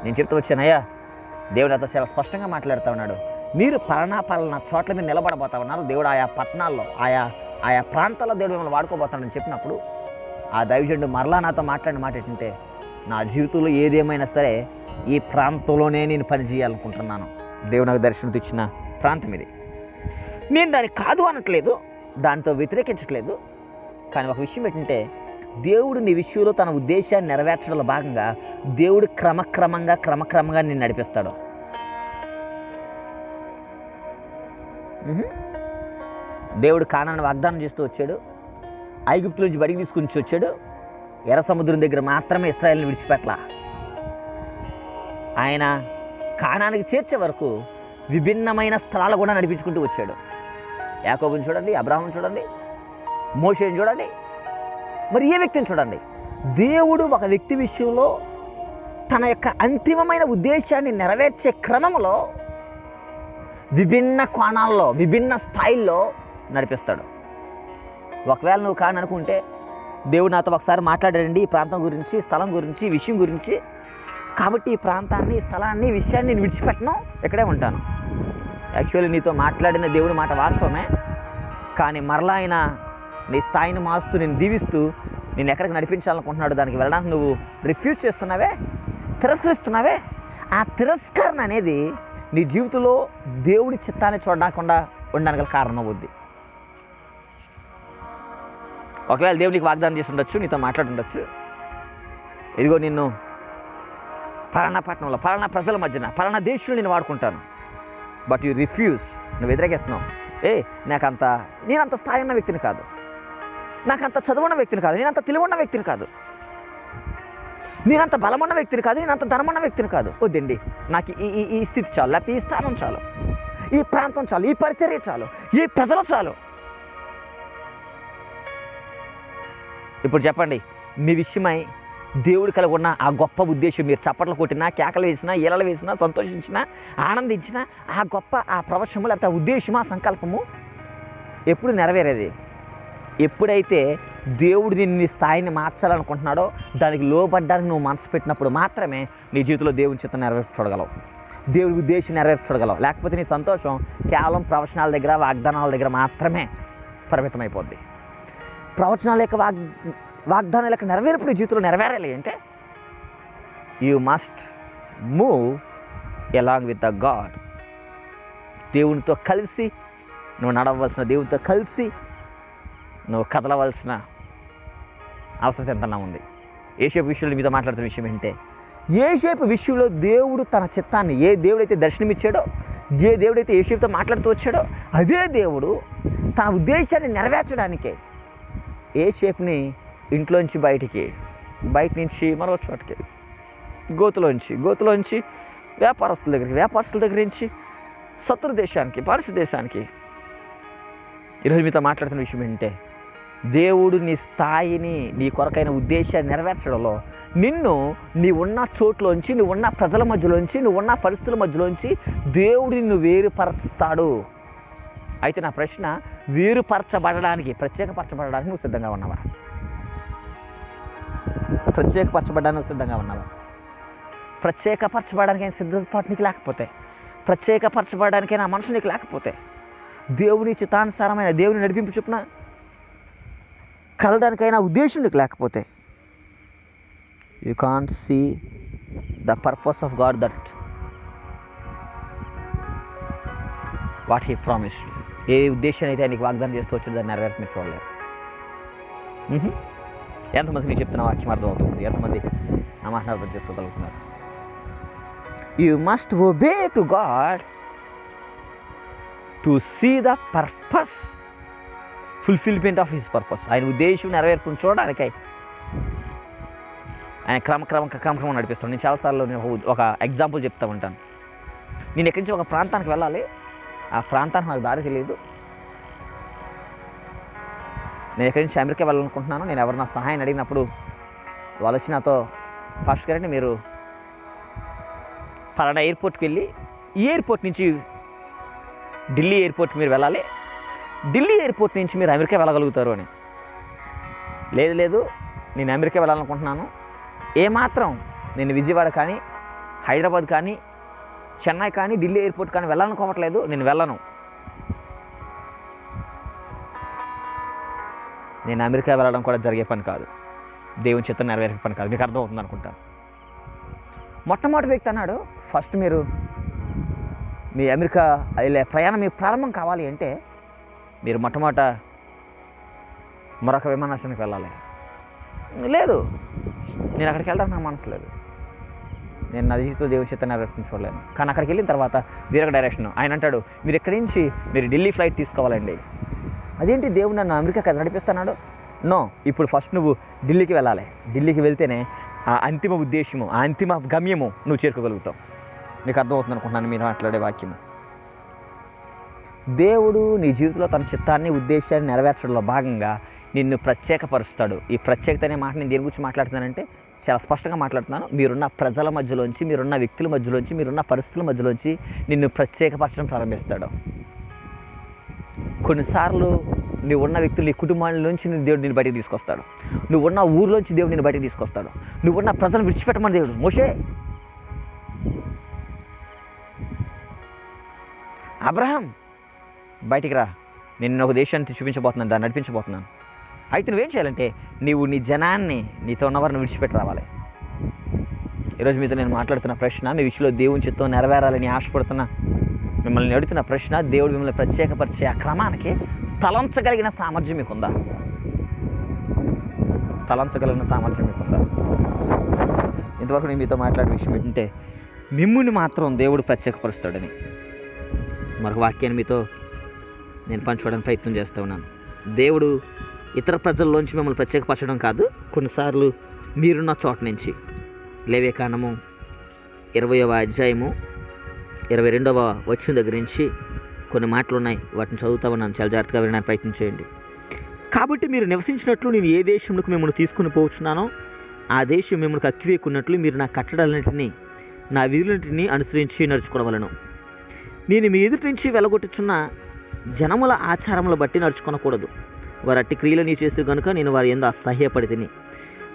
నేను చెప్తూ వచ్చాను, అయ్యా దేవుడు నాతో చాలా స్పష్టంగా మాట్లాడుతూ ఉన్నాడు. మీరు పలానా చోట్ల మీరు నిలబడబోతా ఉన్నారు. దేవుడు ఆయా పట్టణాల్లో ఆయా ప్రాంతాల్లో దేవుడు మిమ్మల్ని వాడుకోబోతాడని చెప్పినప్పుడు ఆ దైవజనుడు మరలా నాతో మాట్లాడిన మాట ఏంటంటే, నా జీవితంలో ఏదేమైనా సరే ఈ ప్రాంతంలోనే నేను పని చేయాలనుకుంటున్నాను. దేవుడు నాకు దర్శనం ఇచ్చిన ప్రాంతం ఇది. నేను దాన్ని కాదు అనట్లేదు, దాంతో వ్యతిరేకించట్లేదు. కానీ ఒక విషయం ఏంటంటే, దేవుడు నీ విషయంలో తన ఉద్దేశాన్ని నెరవేర్చడంలో భాగంగా దేవుడు క్రమక్రమంగా నిన్ను నడిపిస్తాడు. దేవుడు కానాను వాగ్దానం చేస్తూ వచ్చాడు. ఐగుప్తు నుంచి బడికి తీసుకుని వచ్చాడు. ఎర్ర సముద్రం దగ్గర మాత్రమే ఇశ్రాయేలుని విడిచిపెట్టలా. ఆయన కానానికి చేర్చే వరకు విభిన్నమైన స్థలాలు కూడా నడిపించుకుంటూ వచ్చాడు. యాకోబుని చూడండి, అబ్రాహాముని చూడండి, మోషేని చూడండి, మరి ఏ వ్యక్తిని చూడండి. దేవుడు ఒక వ్యక్తి విషయంలో తన యొక్క అంతిమమైన ఉద్దేశాన్ని నెరవేర్చే క్రమంలో విభిన్న కోణాల్లో విభిన్న స్థాయిల్లో నడిపిస్తాడు. ఒకవేళ నువ్వు కాననుకుంటే, దేవుడు నాతో ఒకసారి మాట్లాడాడండి ఈ ప్రాంతం గురించి, స్థలం గురించి, విషయం గురించి, కాబట్టి ఈ ప్రాంతాన్ని, స్థలాన్ని, విషయాన్ని నేను విడిచిపెట్టను, ఇక్కడే ఉంటాను. యాక్చువల్లీ నీతో మాట్లాడిన దేవుడి మాట వాస్తవమే, కానీ మరలా ఆయన నీ స్థాయిని మారుస్తూ నేను దీవిస్తూ నేను ఎక్కడికి నడిపించాలనుకుంటున్నాడు, దానికి వెళ్ళడానికి నువ్వు రిఫ్యూజ్ చేస్తున్నావే, తిరస్కరిస్తున్నావే. ఆ తిరస్కరణ అనేది నీ జీవితంలో దేవుడి చిత్తాన్ని చూడకుండా ఉండడానికి గల కారణం అవుద్ది. ఒకవేళ దేవుడు నీకు వాగ్దానం చేసి ఉండొచ్చు, నీతో మాట్లాడుండొచ్చు, ఇదిగో నిన్ను పలానా పట్టణంలో, పలానా ప్రజల మధ్యన, పలానా దేశంలో నేను వాడుకుంటాను. బట్ యూ రిఫ్యూజ్, నువ్వు వ్యతిరేకిస్తున్నావు. నేనంత స్థాయి ఉన్న వ్యక్తిని కాదు, నాకంత చదువున్న వ్యక్తిని కాదు, నేనంత తెలివున్న వ్యక్తిని కాదు, నేనంత బలమున్న వ్యక్తిని కాదు, నేనంత ధనమున్న వ్యక్తిని కాదు. వద్దండి, నాకు ఈ స్థితి చాలు, లేకపోతే ఈ స్థానం చాలు, ఈ ప్రాంతం చాలు, ఈ పరిచర్య చాలు, ఈ ప్రజలు చాలు. ఇప్పుడు చెప్పండి, మీ విషయమై దేవుడు కలిగి ఉన్న ఆ గొప్ప ఉద్దేశం, మీరు చప్పట్లు కొట్టినా, కేకలు వేసినా, ఈలలు వేసినా, సంతోషించినా, ఆనందించినా, ఆ ప్రవచనము లేకపోతే ఆ ఉద్దేశము, ఆ సంకల్పము ఎప్పుడు నెరవేరేది? ఎప్పుడైతే దేవుడు నీ స్థాయిని మార్చాలనుకుంటున్నాడో దానికి లోబడ్డానికి నువ్వు మనసు పెట్టినప్పుడు మాత్రమే నీ జీవితంలో దేవుని చిత్తం నెరవేర్చగలవు, దేవుడి ఉద్దేశం నెరవేర్చగలవు. లేకపోతే నీ సంతోషం కేవలం ప్రవచనాల దగ్గర, వాగ్దానాల దగ్గర మాత్రమే పరిమితమైపోద్ది. ప్రవచనాల యొక్క వాగ్దానాల యొక్క నెరవేర్పు నీ జీవితంలో నెరవేరాలి అంటే you must move along with the God. దేవునితో కలిసి నువ్వు నడవలసిన, దేవునితో కలిసి నువ్వు కదలవలసిన అవసరం ఎంతన్నా ఉంది. యోసేపు విషయంలో మీతో మాట్లాడుతున్న విషయం ఏంటంటే, యోసేపు విషయంలో దేవుడు తన చిత్తాన్ని, ఏ దేవుడైతే దర్శనమిచ్చాడో, ఏ దేవుడైతే యోసేపుతో మాట్లాడుతూ వచ్చాడో, అదే దేవుడు తన ఉద్దేశాన్ని నెరవేర్చడానికే యోసేపుని ఇంట్లోంచి బయట నుంచి మరో చోటకి, గోతులోంచి వ్యాపారస్తుల దగ్గర నుంచి శత్రు దేశానికి, పారసీ దేశానికి. ఈరోజు మీతో మాట్లాడుతున్న విషయం ఏంటంటే, దేవుడు నీ స్థాయిని, నీ కొరకైన ఉద్దేశాన్ని నెరవేర్చడంలో నీ ఉన్న చోట్లోంచి, నువ్వు ఉన్న ప్రజల మధ్యలోంచి, నువ్వు ఉన్న పరిస్థితుల మధ్యలోంచి దేవుడు నిన్ను వేరుపరుస్తాడు. అయితే నా ప్రశ్న, ప్రత్యేకపరచబడడానికి నువ్వు సిద్ధంగా ఉన్నావా? ప్రత్యేకపరచబడడానికి సిద్ధంగా ఉన్నావా? ప్రత్యేకపరచబడడానికి సిద్ధపాటు నీకు లేకపోతే, ప్రత్యేకపరచబడడానికి నా మనసు నీకు లేకపోతే, దేవుని చిత్తానుసారమైన దేవుని నడిపింపు చొప్పున కలడానికైనా ఉద్దేశం నీకు లేకపోతే, you can't see the purpose of God, that what he promised. ఏ ఉద్దేశాన్ని అయితే నీకు వాగ్దానం చేస్తూ వచ్చిందో దాన్ని నెరవేర్చి మీరు చూడలేరు. ఎంతమందికి నేను చెప్తున్న వాక్యం అర్థమవుతుంది? ఎంతమంది నా మాట అర్థం చేసుకోగలుగుతున్నారు? You must obey to God to see the purpose, fulfilment of his purpose. ఆయన ఉద్దేశం నెరవేర్పుని చూడడానికై ఆయన క్రమక్రమం నడిపిస్తాడు. నేను చాలాసార్లు ఒక ఎగ్జాంపుల్ చెప్తూ ఉంటాను. నేను ఎక్కడి నుంచి ఒక ప్రాంతానికి వెళ్ళాలి, ఆ ప్రాంతానికి నాకు దారి తెలియదు. నేను ఎక్కడి నుంచి అమెరికా వెళ్ళాలనుకుంటున్నాను. నేను ఎవరు నా సహాయం అడిగినప్పుడు వాళ్ళు వచ్చి నాతో, పాస్టర్ గారండి మీరు పలానా ఎయిర్పోర్ట్కి వెళ్ళి ఈ ఎయిర్పోర్ట్ నుంచి ఢిల్లీ ఎయిర్పోర్ట్కి మీరు వెళ్ళాలి, ఢిల్లీ ఎయిర్పోర్ట్ నుంచి మీరు అమెరికా వెళ్ళగలుగుతారు అని. లేదు నేను అమెరికా వెళ్ళాలనుకుంటున్నాను, ఏమాత్రం నేను విజయవాడ కానీ హైదరాబాద్ కానీ చెన్నై కానీ ఢిల్లీ ఎయిర్పోర్ట్ కానీ వెళ్ళాలనుకోవట్లేదు, నేను వెళ్ళను. నేను అమెరికా వెళ్ళడం కూడా జరిగే పని కాదు, దేవుని చిత్తం నెరవేరే పని కాదు. మీకు అర్థమవుతుంది అనుకుంటాను. మొట్టమొదటి వ్యక్తి అన్నాడు, ఫస్ట్ మీరు మీ అమెరికా వెళ్ళే ప్రయాణం మీకు ప్రారంభం కావాలి అంటే మీరు మొట్టమొదట మరొక విమానాశ్రయానికి వెళ్ళాలి. లేదు, నేను అక్కడికి వెళ్ళడానికి నాకు మనసు లేదు, నేను నా జీవితంలో దేవుని చిత్తం నెరవేర్చుకోలేను. కానీ అక్కడికి వెళ్ళిన తర్వాత వేరొక డైరెక్షన్. ఆయన అంటాడు, మీరు ఎక్కడి నుంచి మీరు ఢిల్లీ ఫ్లైట్ తీసుకోవాలండి. అదేంటి దేవుడు నన్ను అమెరికాకి నడిపిస్తున్నాడు? నో, ఇప్పుడు ఫస్ట్ నువ్వు ఢిల్లీకి వెళ్ళాలి. ఢిల్లీకి వెళ్తేనే ఆ అంతిమ ఉద్దేశము, ఆ అంతిమ గమ్యము నువ్వు చేరుకోగలుగుతావు. మీకు అర్థమవుతుంది అనుకుంటున్నాను మీరు మాట్లాడే వాక్యము. దేవుడు నీ జీవితంలో తన చిత్తాన్ని ఉద్దేశాన్ని నెరవేర్చడంలో భాగంగా నిన్ను ప్రత్యేకపరుస్తాడు. ఈ ప్రత్యేకత అనే మాట నేను దేని గురించి మాట్లాడుతున్నానంటే చాలా స్పష్టంగా మాట్లాడుతున్నాను. మీరున్న ప్రజల మధ్యలోంచి, మీరున్న వ్యక్తుల మధ్యలోంచి, మీరున్న పరిస్థితుల మధ్యలోంచి నిన్ను ప్రత్యేకపరచడం ప్రారంభిస్తాడు. కొన్నిసార్లు నువ్వు ఉన్న వ్యక్తులు, నీ కుటుంబాలలోంచి దేవుడు నిన్ను బయటికి తీసుకొస్తాడు. నువ్వు ఉన్న ఊరిలోంచి దేవుడు నిన్ను బయటికి తీసుకొస్తాడు. నువ్వు ఉన్న ప్రజలను విడిచిపెట్టమని దేవుడు, మోషే అబ్రహాం బయటికి రా, నేను ఒక దేశాన్ని చూపించబోతున్నాను, దాన్ని నడిపించబోతున్నాను. అయితే నువ్వేం చేయాలంటే నీవు నీ జనాన్ని, నీతో ఉన్నవారిని విడిచిపెట్టి రావాలి. ఈరోజు మీతో నేను మాట్లాడుతున్న ప్రశ్న, మీ విషయంలో దేవుని చిత్తం నెరవేరాలని ఆశపడుతున్న మిమ్మల్ని అడుగుతున్న ప్రశ్న, దేవుడు మిమ్మల్ని ప్రత్యేకపరిచే ఆ క్రమానికి తలంచగలిగిన సామర్థ్యం మీకుందా? తలంచగలిగిన సామర్థ్యం మీకుందా? ఇంతవరకు నేను మీతో మాట్లాడే విషయం ఏంటంటే మిమ్ముని మాత్రం దేవుడు ప్రత్యేకపరుస్తాడని. మరొక వాక్యాన్ని మీతో నేను పంచుకోవడానికి ప్రయత్నం చేస్తూ ఉన్నాను. దేవుడు ఇతర ప్రజల్లోంచి మిమ్మల్ని ప్రత్యేకపరచడం కాదు, కొన్నిసార్లు మీరున్న చోట నుంచి. లేవియకాండము 20వ అధ్యాయము 22వ వచనం దగ్గర నుంచి కొన్ని మాటలు ఉన్నాయి, వాటిని చదువుతా ఉన్నాను, చాలా జాగ్రత్తగా వినడానికి ప్రయత్నం చేయండి. కాబట్టి మీరు నివసించినట్లు నేను ఏ దేశంలోకి మిమ్మల్ని తీసుకుని పోవచ్చున్నానో ఆ దేశం మిమ్మల్ని అక్కివేకున్నట్లు మీరు నా కట్టడాలన్నింటినీ, నా విధులన్నింటినీ అనుసరించి నడుచుకోవలను. నేను మీ ఎదుటి నుంచి వెళ్ళగొట్టుచున్న జనముల ఆచారములు బట్టి నడుచుకోనకూడదు. వారు అట్టి క్రియలు చేస్తూ కనుక నేను వారి యందు అసహ్యపడి తిని.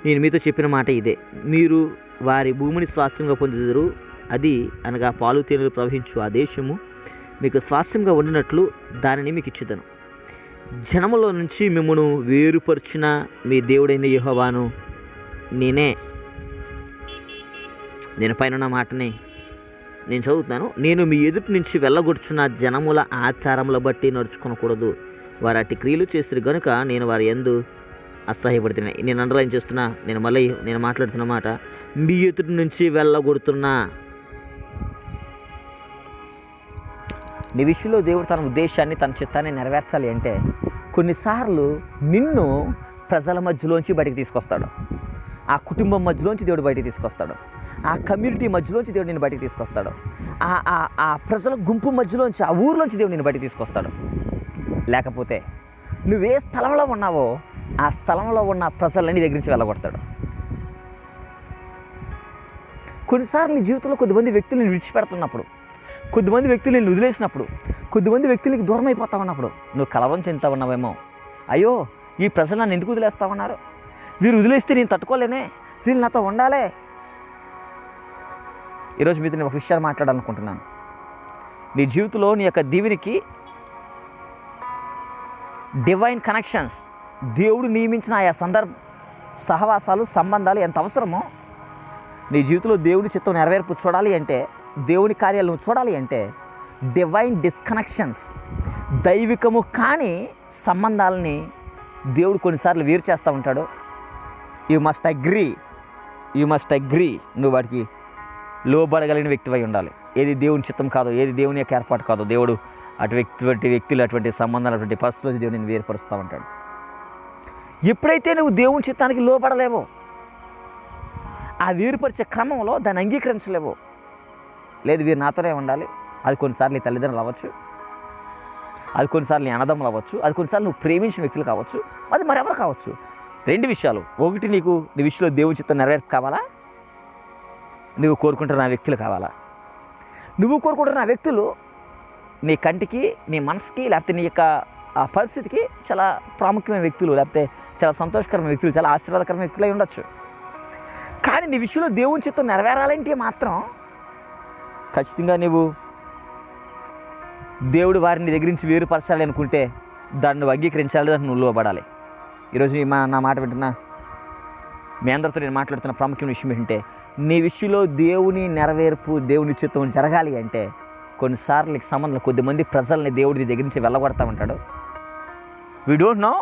నేను మీతో చెప్పిన మాట ఇదే, మీరు వారి భూమిని స్వాస్థ్యంగా పొందుదురు, అది అనగా పాలు తేనెలు ప్రవహించు ఆ దేశము మీకు స్వాస్థ్యంగా ఉండినట్లు దానిని మీకు ఇచ్చేదను. జనములో నుంచి మిమ్మల్ని వేరుపరిచిన మీ దేవుడైన యెహోవాను నేనే. నేను పైన మాటని నేను చదువుతాను. నేను మీ ఎదుటి నుంచి వెళ్ళగొడుచున్న జనముల ఆచారముల బట్టి నడుచుకోనకూడదు. వారు అట్టి క్రియలు చేస్తారు కనుక నేను వారి యందు అసహ్యపడుతున్నాయి. నేను అండర్లైన్ చేస్తున్నా, నేను మాట్లాడుతున్న మాట మీ ఎదుటి నుంచి వెళ్ళగొడుతున్నా. నీ విషయంలో దేవుడు తన ఉద్దేశాన్ని, తన చిత్తాన్ని నెరవేర్చాలి అంటే కొన్నిసార్లు నిన్ను ప్రజల మధ్యలోంచి బయటికి తీసుకొస్తాడు. ఆ కుటుంబం మధ్యలోంచి దేవుడు బయటికి తీసుకొస్తాడు. ఆ కమ్యూనిటీ మధ్యలోంచి దేవుడు నేను బయటికి తీసుకొస్తాడు. ఆ ప్రజల గుంపు మధ్యలోంచి, ఆ ఊరిలోంచి దేవుడు నేను బయటికి తీసుకొస్తాడు. లేకపోతే నువ్వే స్థలంలో ఉన్నావో ఆ స్థలంలో ఉన్న ప్రజలని దగ్గర నుంచి వెళ్ళగొడతాడు. కొన్నిసార్లు నీ జీవితంలో కొద్దిమంది వ్యక్తులను విడిచిపెడుతున్నప్పుడు, కొద్దిమంది వ్యక్తులు నేను వదిలేసినప్పుడు, కొద్దిమంది వ్యక్తులకి దూరం అయిపోతా ఉన్నప్పుడు నువ్వు కలవరం చెందుతా ఉన్నావేమో. అయ్యో, ఈ ప్రజలు నన్ను ఎందుకు వదిలేస్తా ఉన్నారు? వీరు వదిలేస్తే నేను తట్టుకోలేనే, వీళ్ళు నాతో ఉండాలే. ఈరోజు మీతో నేను ఒక విషయాన్ని మాట్లాడాలనుకుంటున్నాను. నీ జీవితంలో నీ యొక్క దీవెనికి డివైన్ కనెక్షన్స్, దేవుడు నియమించిన ఆయా సహవాసాలు, సంబంధాలు ఎంత అవసరమో నీ జీవితంలో దేవుడి చిత్తం నెరవేర్పు చూడాలి అంటే, దేవుని కార్యాలను చూడాలి అంటే డివైన్ డిస్కనెక్షన్స్, దైవికము కాని సంబంధాలని దేవుడు కొన్నిసార్లు వేరు చేస్తూ ఉంటాడు. You must agree. నువ్వు వాటికి లోబడగలిగిన వ్యక్తివై ఉండాలి. ఏది దేవుని చిత్తం కాదో, ఏది దేవుని యొక్క ఏర్పాటు కాదో దేవుడు అటువంటి వ్యక్తులు, అటువంటి సంబంధాలు, అటువంటి పరిస్థితుల్లో దేవుడు నేను వేరుపరుస్తూ ఉంటాడు. ఎప్పుడైతే నువ్వు దేవుని చిత్తానికి లోబడలేవో, ఆ వేరుపరిచే క్రమంలో దాన్ని అంగీకరించలేవో, లేదు వీరు నాతోనే ఉండాలి, అది కొన్నిసార్లు నీ తల్లిదండ్రులు అవ్వచ్చు, అది కొన్నిసార్లు నీ అన్నదమ్ములు అవ్వచ్చు, అది కొన్నిసార్లు నువ్వు ప్రేమించిన వ్యక్తులు కావచ్చు, అది మరెవరు కావచ్చు. రెండు విషయాలు, ఒకటి నీకు నీ విషయంలో దేవుని చిత్తం నెరవేర్పు కావాలా, నువ్వు కోరుకుంటున్న వ్యక్తులు కావాలా. నువ్వు కోరుకుంటున్న ఆ వ్యక్తులు నీ కంటికి, నీ మనసుకి, లేకపోతే నీ యొక్క ఆ పరిస్థితికి చాలా ప్రాముఖ్యమైన వ్యక్తులు, లేకపోతే చాలా సంతోషకరమైన వ్యక్తులు, చాలా ఆశీర్వాదకరమైన వ్యక్తులు అయి ఉండొచ్చు. కానీ నీ విషయంలో దేవుని చిత్తం నెరవేరాలంటే మాత్రం ఖచ్చితంగా నువ్వు దేవుడు వారిని నీ దగ్గర నుంచి వేరుపరచాలి అనుకుంటే దాన్ని నువ్వు అంగీకరించాలి, దాన్ని నువ్వు లోబడాలి. ఈరోజు నా మాట వింటున్నా మీ అందరితో నేను మాట్లాడుతున్న ప్రాముఖ్యమైన విషయం ఏంటంటే, నీ విషయంలో దేవుని నెరవేర్పు, దేవుని చిత్తం జరగాలి అంటే కొన్నిసార్లు నీకు సంబంధం కొద్దిమంది ప్రజల్ని దేవుడి నీ దగ్గర నుంచి వెళ్ళగొడతా ఉంటాడు. We don't know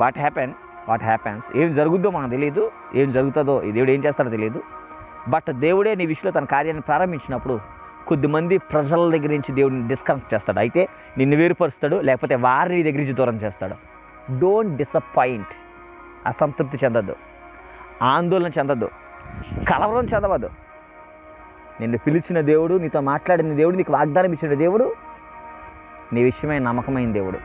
what happens, ఏం జరుగుద్దో మనకు తెలియదు, ఏం జరుగుతుందో ఈ దేవుడు ఏం చేస్తాడో తెలియదు. బట్ దేవుడే నీ విషయంలో తన కార్యాన్ని ప్రారంభించినప్పుడు కొద్దిమంది ప్రజల దగ్గర నుంచి దేవుడిని డిస్కనెక్ట్ చేస్తాడు. అయితే నిన్ను వేరుపరుస్తాడు, లేకపోతే వారిని దగ్గర నుంచి దూరం చేస్తాడు. Don't disappoint. అసంతృప్తి చెందద్దు, ఆందోళన చెందద్దు, కలవరం చెందవద్దు. నిన్ను పిలిచిన దేవుడు, నీతో మాట్లాడిన దేవుడు, నీకు వాగ్దానం ఇచ్చిన దేవుడు నీ విషయమైన నమ్మకమైన దేవుడు.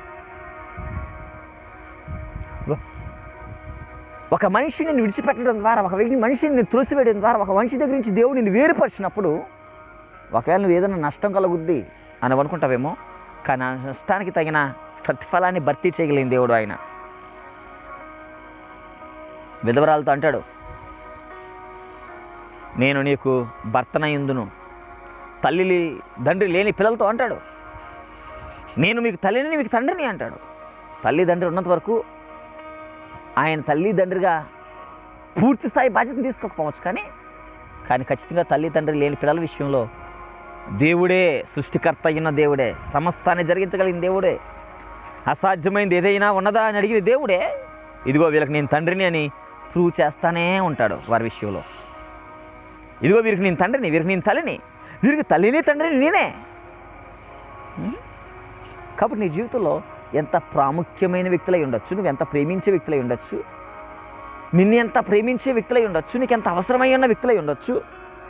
ఒక మనిషిని విడిచిపెట్టడం ద్వారా, ఒక మనిషిని త్రోసివేయడం ద్వారా, ఒక మనిషి దగ్గర నుంచి దేవుడు నిన్ను వేరుపరిచినప్పుడు ఒకవేళ నువ్వు ఏదైనా నష్టం కలుగుద్ది అని అనుకుంటావేమో, కానీ ఆ నష్టానికి తగిన ప్రతిఫలాన్ని భర్తీ చేయగలిగిన దేవుడు ఆయన. విధవరాలతో అంటాడు, నేను నీకు భర్తనయుందును. తండ్రి లేని పిల్లలతో అంటాడు, నేను మీకు తల్లిని, మీకు తండ్రిని అంటాడు. తల్లిదండ్రి ఉన్నంత వరకు ఆయన తల్లిదండ్రిగా పూర్తి స్థాయి బాధ్యతను తీసుకోకపోవచ్చు, కానీ ఖచ్చితంగా తల్లిదండ్రి లేని పిల్లల విషయంలో దేవుడే సృష్టికర్త అయిన దేవుడే, సమస్తాన్ని జరిగించగలిగిన దేవుడే, అసాధ్యమైనది ఏదైనా ఉన్నదా అని అడిగిన దేవుడే ఇదిగో వీళ్ళకి నేను తండ్రిని అని ప్రూవ్ చేస్తానే ఉంటాడు వారి విషయంలో. ఇదిగో వీరికి నేను తండ్రిని, వీరికి నేను తల్లిని, వీరికి తల్లిని తండ్రిని నేనే. కాబట్టి నీ జీవితంలో ఎంత ప్రాముఖ్యమైన వ్యక్తులై ఉండొచ్చు, నువ్వు ఎంత ప్రేమించే వ్యక్తులై ఉండొచ్చు, నిన్ను ఎంత ప్రేమించే వ్యక్తులై ఉండొచ్చు, నీకు ఎంత అవసరమై ఉన్న వ్యక్తులై ఉండొచ్చు,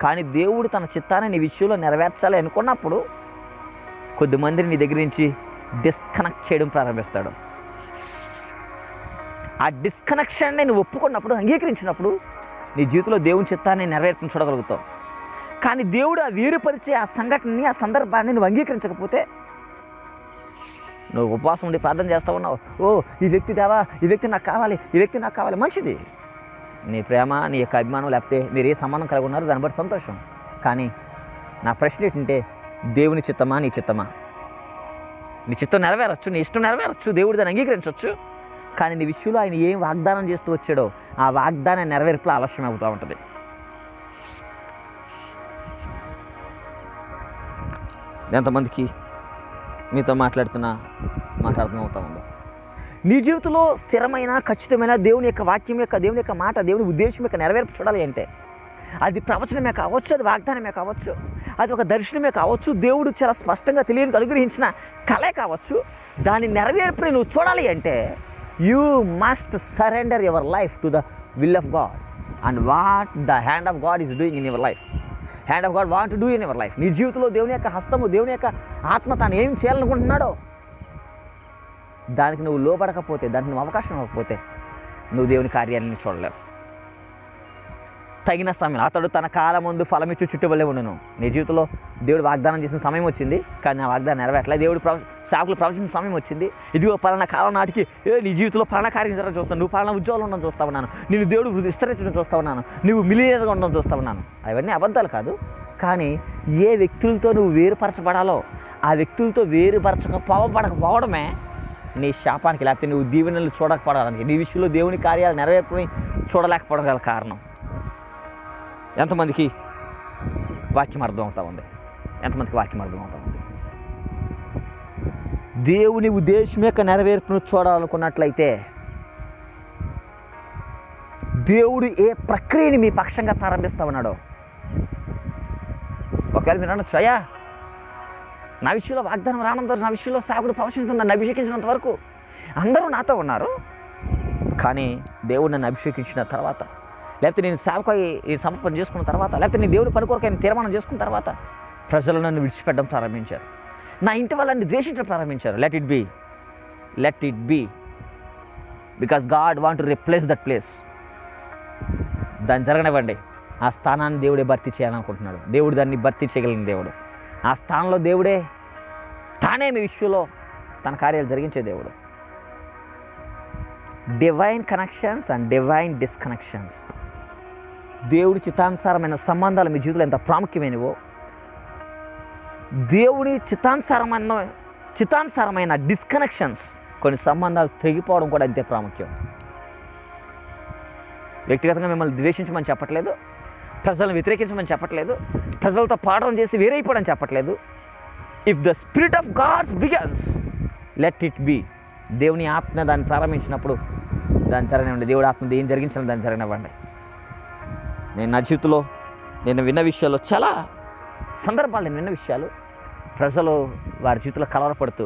కానీ దేవుడు తన చిత్తాన్ని నీ విషయంలో నెరవేర్చాలి అనుకున్నప్పుడు కొద్దిమందిని నీ దగ్గర నుంచి డిస్కనెక్ట్ చేయడం ప్రారంభిస్తాడు. ఆ డిస్కనెక్షన్ని నువ్వు ఒప్పుకున్నప్పుడు, అంగీకరించినప్పుడు నీ జీవితంలో దేవుని చిత్తాన్ని నెరవేర్పుని చూడగలుగుతావు. కానీ దేవుడు ఆ వేరుపరిచే ఆ సంఘటనని, ఆ సందర్భాన్ని నువ్వు అంగీకరించకపోతే నువ్వు ఉపవాసం ఉండి ప్రార్థన చేస్తూ ఉన్నావు, ఓ ఈ వ్యక్తి దేవా, ఈ వ్యక్తి నాకు కావాలి, ఈ వ్యక్తి నాకు కావాలి, మంచిది. నీ ప్రేమ, నీ యొక్క అభిమానం, లేకపోతే మీరు ఏ సంబంధం కలిగి ఉన్నారో దాన్ని బట్టి సంతోషం. కానీ నా ప్రశ్న ఏంటంటే, దేవుని చిత్తమా, నీ చిత్తమా? నీ చిత్తం నెరవేరచ్చు, నీ ఇష్టం నెరవేరచ్చు, దేవుడు దాన్ని అంగీకరించవచ్చు, కానీ నీ విషయంలో ఆయన ఏం వాగ్దానం చేస్తూ వచ్చాడో ఆ వాగ్దానం నెరవేర్పులో ఆలస్యం అవుతూ ఉంటుంది. ఎంతమందికి మీతో మాట్లాడుతూ అవుతూ ఉందో? నీ జీవితంలో స్థిరమైన, ఖచ్చితమైన దేవుని యొక్క వాక్యం యొక్క, దేవుని యొక్క మాట, దేవుని ఉద్దేశం యొక్క నెరవేర్పు చూడాలి అంటే అది ప్రవచనమే కావచ్చు, అది వాగ్దానమే కావచ్చు, అది ఒక దర్శనమే కావచ్చు, దేవుడు చాలా స్పష్టంగా తెలియని అనుగ్రహించిన కళే కావచ్చు, దాని నెరవేర్పుని నువ్వు చూడాలి అంటే you must surrender your life to the will of God and what the hand of God is doing in your life. Hand of God want to do in your life. నీ జీవితంలో దేవుని యొక్క హస్తము, దేవుని యొక్క ఆత్మ తాను ఏం చేయాలనుకుంటున్నాడో దానికి నువ్వు లోపడకపోతే, దానికి నువ్వు అవకాశం ఇవ్వకపోతే నువ్వు దేవుని కార్యాలను చూడలేవు. తగిన సమయం అతడు తన కాలం ముందు ఫలమిచ్చు చుట్టువల్లే ఉండను. నీ జీవితంలో దేవుడు వాగ్దానం చేసిన సమయం వచ్చింది, కానీ ఆ వాగ్దానం నెరవేరట్లేదు. దేవుడు సేవకులు ప్రవచించిన సమయం వచ్చింది, ఇదిగో పలానా కాలం నాటికి నీ జీవితంలో పలానా కార్యం జరగడం చూస్తాను, నువ్వు పలానా ఉద్యోగంలో ఉండడం చూస్తా ఉన్నాను, నేను దేవుడు విస్తరించడం చూస్తా ఉన్నాను, నువ్వు మిలియనర్గా ఉండడం చూస్తా ఉన్నాను. అవన్నీ అబద్ధాలు కాదు. కానీ ఏ వ్యక్తులతో నువ్వు వేరుపరచబడాలో ఆ వ్యక్తులతో వేరుపరచకపోవడమే నీ శాపానికి, లేకపోతే నువ్వు దీవెనలు చూడకపోవడానికి, నీ విషయంలో దేవుని కార్యాలు నెరవేర్పుని చూడలేకపోవడం గల కారణం. ఎంతమందికి వాక్యం అర్థం అవుతా ఉంది? ఎంతమందికి వాక్యం అర్థం అవుతా ఉంది? దేవుని ఉద్దేశం యొక్క నెరవేర్పును చూడాలనుకున్నట్లయితే దేవుడు ఏ ప్రక్రియని మీ పక్షంగా ప్రారంభిస్తా ఉన్నాడో, ఒకవేళ మీరు అనొచ్చు, అయ్యా నా విషయంలో వాగ్దానం రానంత, నా విషయంలో సేవకుడు ప్రవచించిన, నన్ను అభిషేకించినంత వరకు అందరూ నాతో ఉన్నారు, కానీ దేవుడు నన్ను అభిషేకించిన తర్వాత, లేకపోతే నేను సేవకు సమర్పణ చేసుకున్న తర్వాత, లేకపోతే నేను దేవుడి పని కొరకు ఆయన తీర్మానం చేసుకున్న తర్వాత ప్రజలు నన్ను విడిచిపెట్టడం ప్రారంభించారు, నా ఇంటి వాళ్ళని ద్వేషించడం ప్రారంభించారు. Let it be because God want to replace that place. దాన్ని జరగనివ్వండి. ఆ స్థానాన్ని దేవుడే భర్తీ చేయాలనుకుంటున్నాడు. దేవుడు దాన్ని భర్తీ చేయగలిగిన దేవుడు. ఆ స్థానంలో దేవుడే తానే మీ విషయంలో తన కార్యాలు జరిగించే దేవుడు. Divine connections and divine disconnections. దేవుడి చిత్తానుసారమైన సంబంధాలు మీ జీవితంలో ఎంత ప్రాముఖ్యమైనవో, దేవుడి చిత్తానుసారమైన డిస్కనెక్షన్స్, కొన్ని సంబంధాలు తెగిపోవడం కూడా అంతే ప్రాముఖ్యం. వ్యక్తిగతంగా మిమ్మల్ని ద్వేషించమని చెప్పట్లేదు, ప్రజలను వ్యతిరేకించమని చెప్పట్లేదు, ప్రజలతో పాఠం చేసి వేరైపోవడం చెప్పట్లేదు. If the spirit of God's begins, let it be. దేవుని ఆత్మ దాన్ని ప్రారంభించినప్పుడు దాన్ని జరగనివ్వండి. దేవుడి ఆత్మ ఏం జరిగించాలని దాన్ని జరగనివ్వండి. నేను నా జీవితంలో నేను విన్న విషయాల్లో చాలా సందర్భాలు, నేను విన్న విషయాలు ప్రజలు వారి జీవితంలో కలవరపడుతూ,